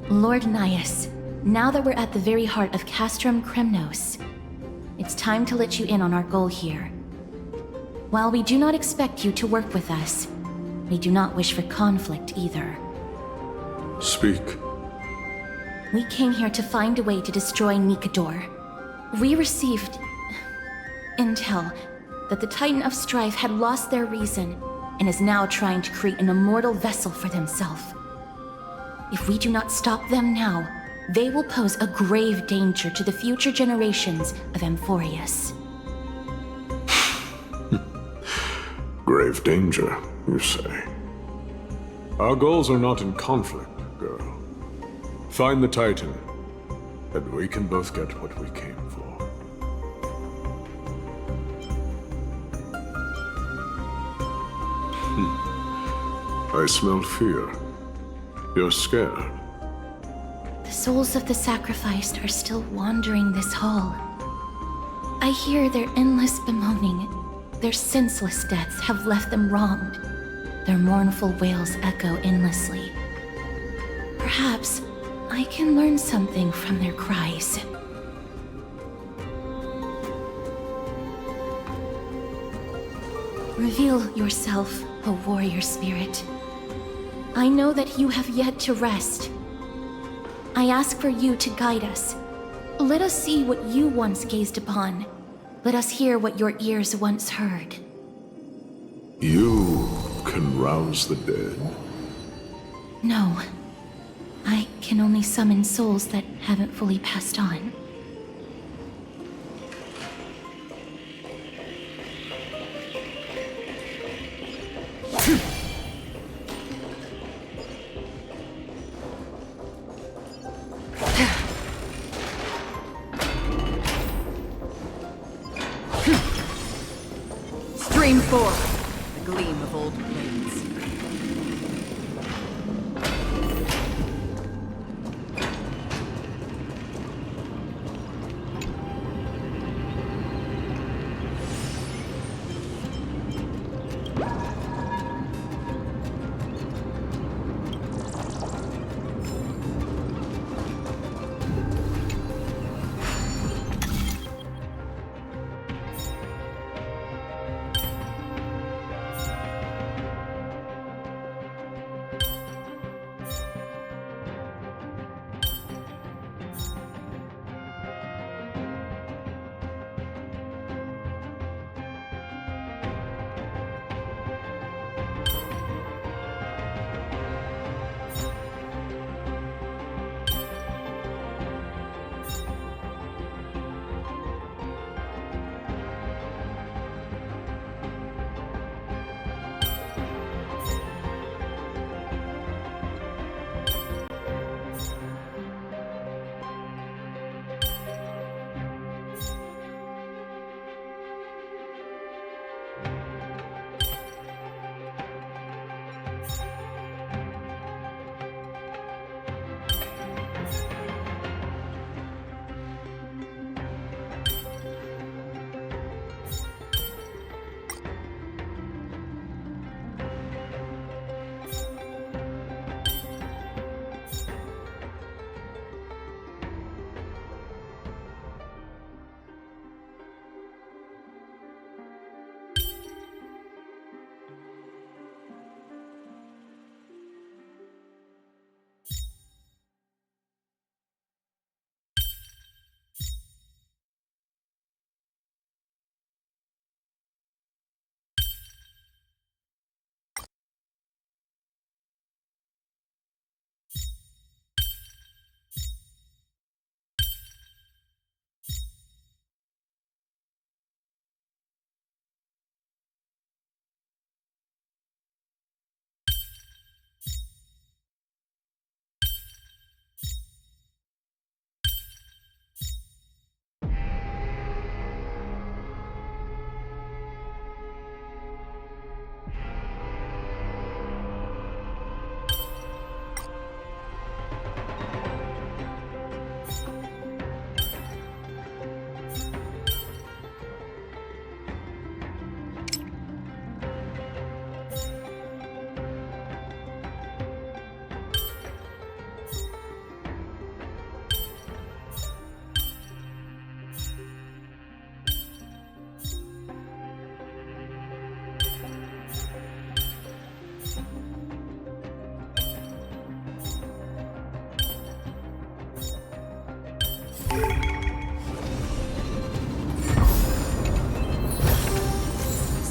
Lord Nias, now that we're at the very heart of Castrum Kremnos, it's time to let you in on our goal here. While we do not expect you to work with us, we do not wish for conflict either. Speak. We came here to find a way to destroy Nikador. We received intel that the Titan of Strife had lost their reason and is now trying to create an immortal vessel for themselves. If we do not stop them now, they will pose a grave danger to the future generations of Amphoreus. Grave danger, you say? Our goals are not in conflict, girl. Find the Titan, and we can both get what we came for. I smell fear. You're scared. The souls of the sacrificed are still wandering this hall. I hear their endless bemoaning. Their senseless deaths have left them wronged. Their mournful wails echo endlessly. Perhaps I can learn something from their cries. Reveal yourself, O warrior spirit. I know that you have yet to rest. I ask for you to guide us. Let us see what you once gazed upon. Let us hear what your ears once heard. You can rouse the dead? No. I can only summon souls that haven't fully passed on. Stream forth, the gleam of old blades.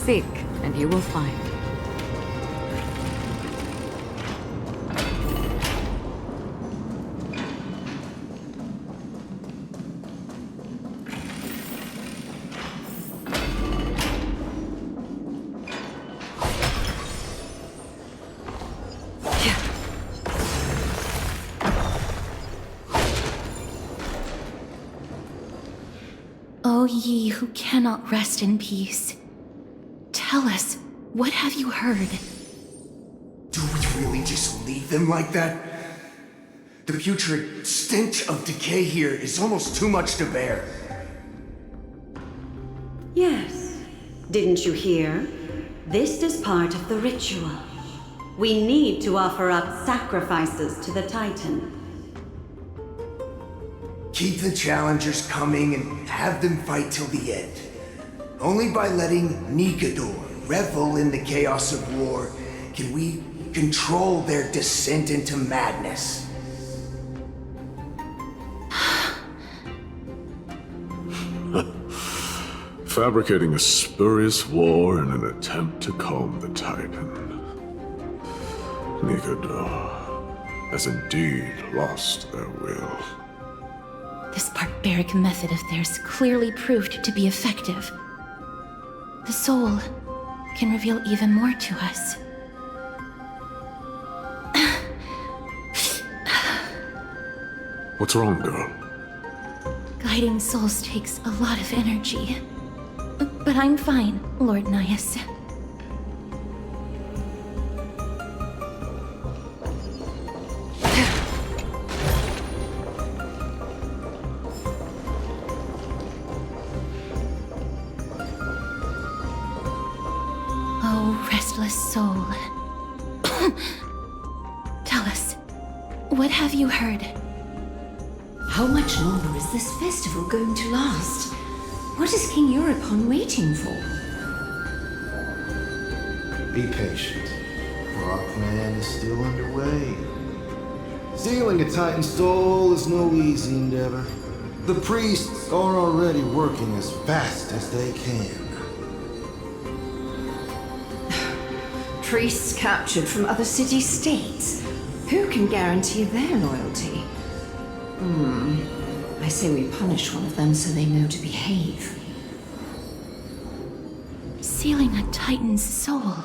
Seek, and you will find. O ye who cannot rest in peace, tell us, what have you heard? Do we really just leave them like that? The putrid stench of decay here is almost too much to bear. Yes. Didn't you hear? This is part of the ritual. We need to offer up sacrifices to the Titan. Keep the challengers coming and have them fight till the end. Only by letting Nikador revel in the chaos of war can we control their descent into madness. Fabricating a spurious war in an attempt to calm the Titan. Nikador has indeed lost their will. This barbaric method of theirs clearly proved to be effective. The soul can reveal even more to us. What's wrong, girl? Guiding souls takes a lot of energy. But I'm fine, Lord Nias. Oh, restless soul. Tell us, what have you heard? How much longer is this festival going to last? What is King Euripon waiting for? Be patient, for our plan is still underway. Stealing a Titan soul is no easy endeavor. The priests are already working as fast as they can. Priests captured from other city-states. Who can guarantee their loyalty? I say we punish one of them so they know to behave. Sealing a Titan's soul.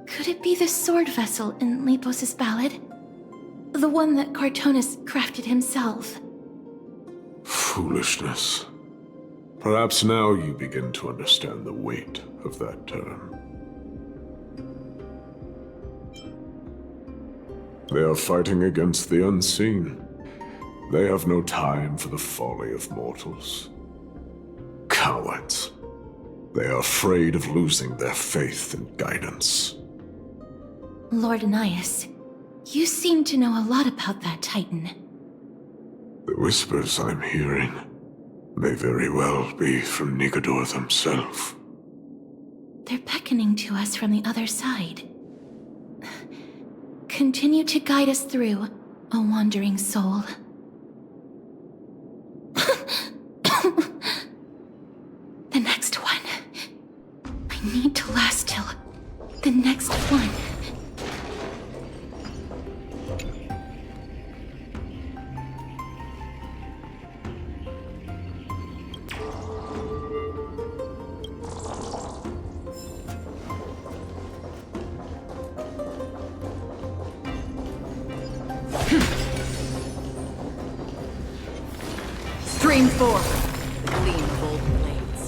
Could it be the sword vessel in Lepos' ballad? The one that Cartonus crafted himself? Foolishness. Perhaps now you begin to understand the weight of that term. They are fighting against the unseen. They have no time for the folly of mortals. Cowards. They are afraid of losing their faith and guidance. Lord Nias, you seem to know a lot about that Titan. The whispers I'm hearing may very well be from Nikador themselves. They're beckoning to us from the other side. Continue to guide us through, O wandering soul. The next one. I need to last till the next one. Stream 4. The gleam of old blades.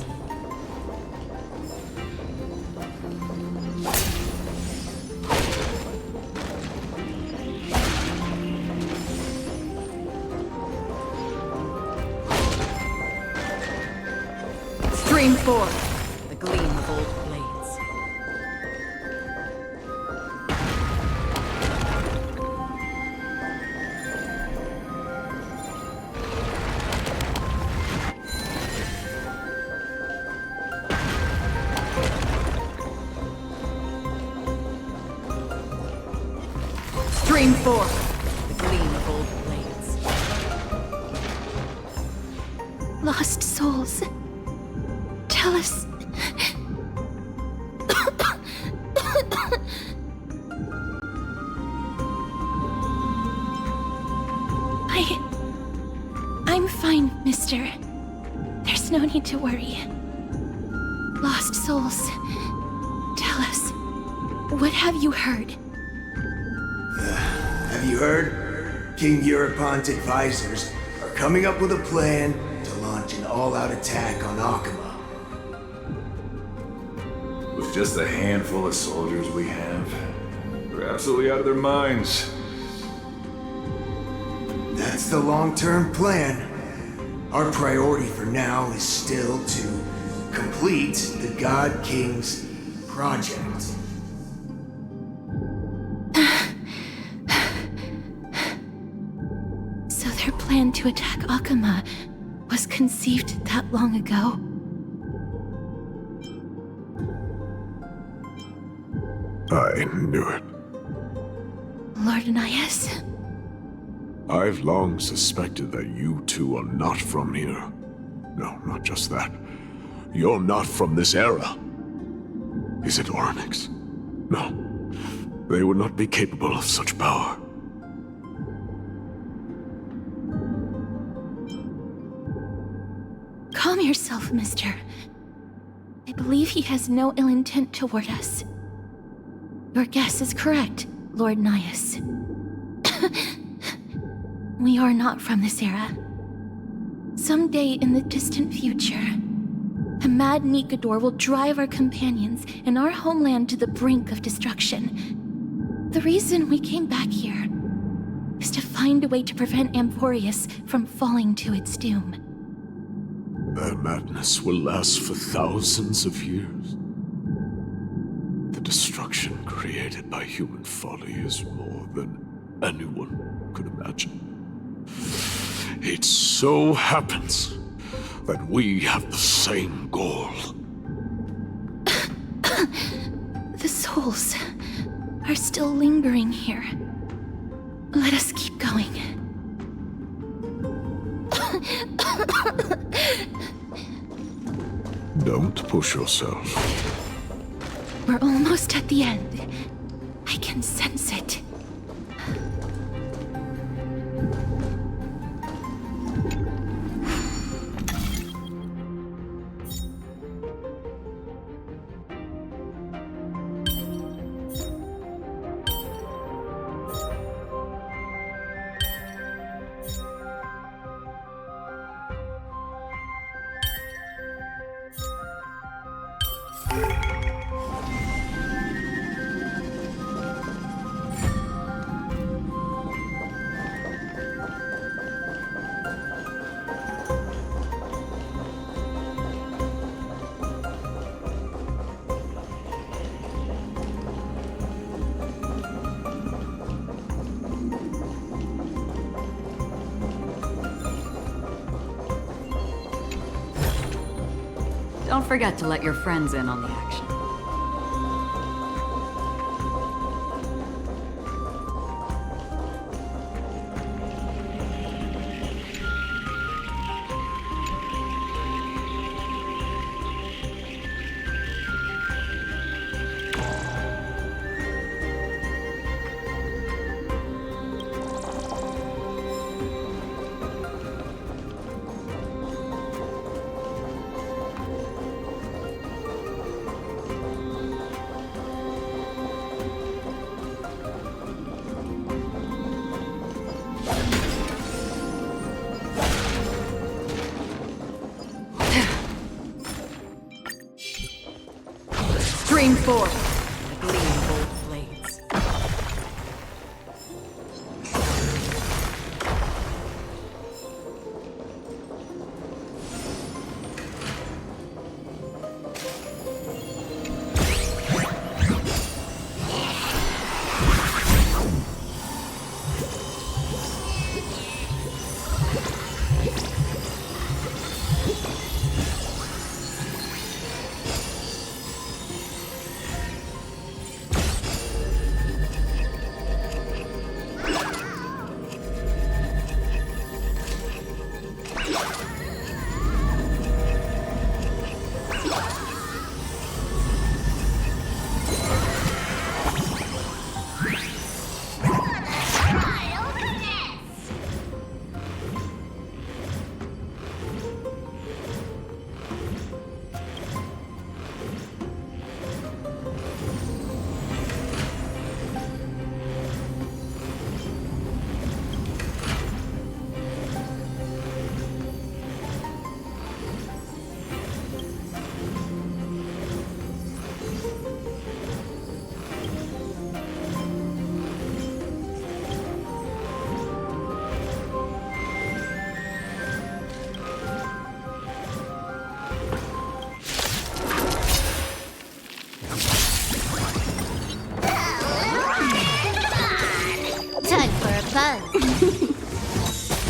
Stream 4. The gleam of old blades. Stream 4. The gleam of old blades. Lost souls. Tell us. I'm fine, mister. There's no need to worry. Lost souls. Tell us. What have you heard? Have you heard? King Eurypon's advisors are coming up with a plan to launch an all-out attack on Akama. With just a handful of soldiers we have, they're absolutely out of their minds. That's the long-term plan. Our priority for now is still to complete the God King's project. So their plan to attack Akama was conceived that long ago? I knew it. Lord Anais? I've long suspected that you two are not from here. No, not just that. You're not from this era. Is it Oryx? No. They would not be capable of such power. Calm yourself, mister. I believe he has no ill intent toward us. Your guess is correct, Lord Nias. We are not from this era. Someday in the distant future, a mad Nikador will drive our companions and our homeland to the brink of destruction. The reason we came back here is to find a way to prevent Amphoreus from falling to its doom. Their madness will last for thousands of years. The destruction created by human folly is more than anyone could imagine. It so happens that we have the same goal. The souls are still lingering here. Let us keep going. Don't push yourself. We're almost at the end. I can sense it. Don't forget to let your friends in on the action. Stream forth, the gleam of old blades.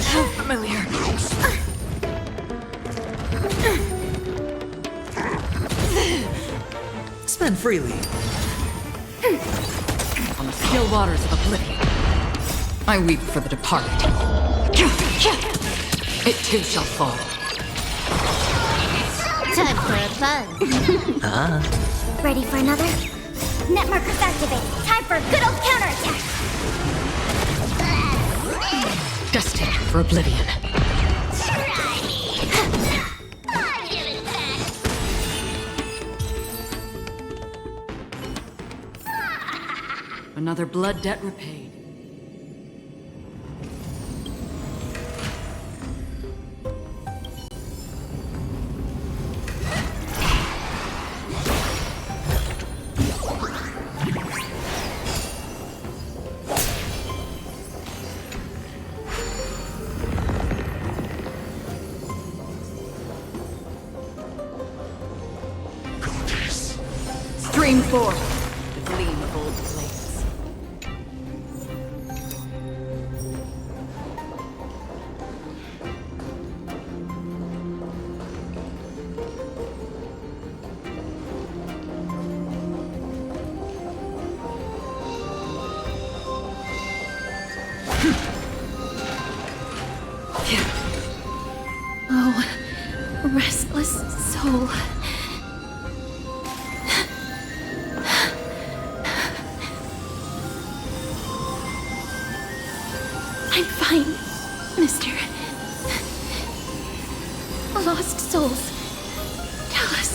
How familiar. Spend freely. On the still waters of oblivion, I weep for the departed. It too shall fall. Time for a buzz. Ready for another? Net markers activated. Time for a good old counterattack. Destined for oblivion. Try me. I'm giving back. Another blood debt repaid. Stream forth the gleam of old blades. Oh, restless soul. I'm fine, mister. Lost souls. Tell us,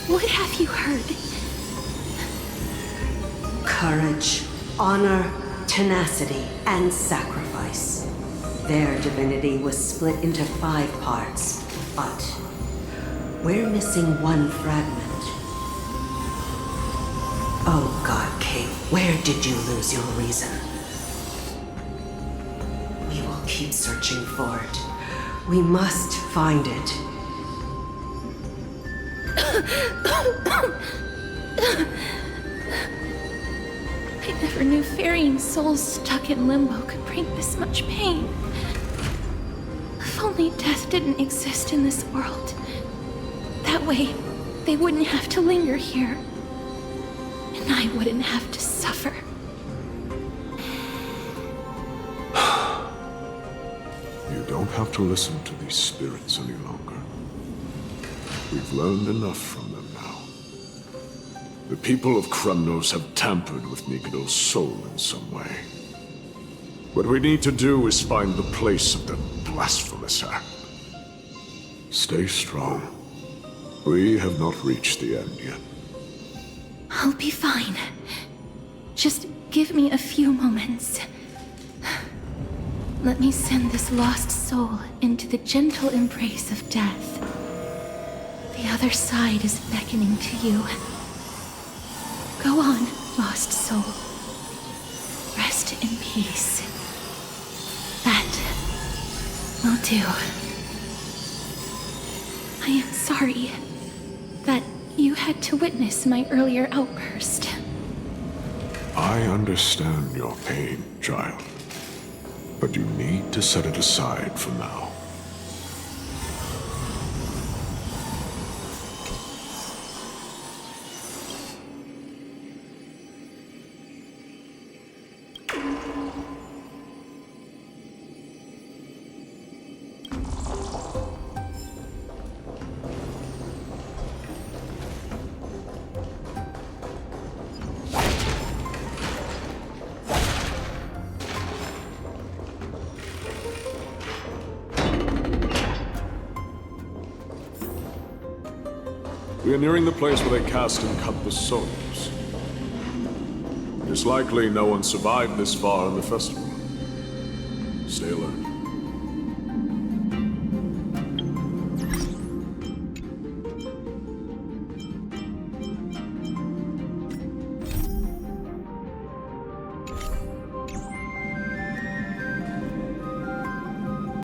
what have you heard? Courage, honor, tenacity, and sacrifice. Their divinity was split into 5 parts, but we're missing one fragment. Oh God, King, where did you lose your reason? We will keep searching for it. We must find it. I never knew ferrying souls stuck in limbo could bring this much pain. If only death didn't exist in this world. That way, they wouldn't have to linger here. And I wouldn't have to suffer. You don't have to listen to these spirits any longer. We've learned enough from them now. The people of Kremnos have tampered with Nikado's soul in some way. What we need to do is find the place of that blasphemous act. Stay strong. We have not reached the end yet. I'll be fine. Just give me a few moments. Let me send this lost soul into the gentle embrace of death. The other side is beckoning to you. Go on, lost soul. Rest in peace. That will do. I am sorry that you had to witness my earlier outburst. I understand your pain, child. But you need to set it aside for now. We are nearing the place where they cast and cut the souls. It is likely no one survived this far in the festival. Stay alert.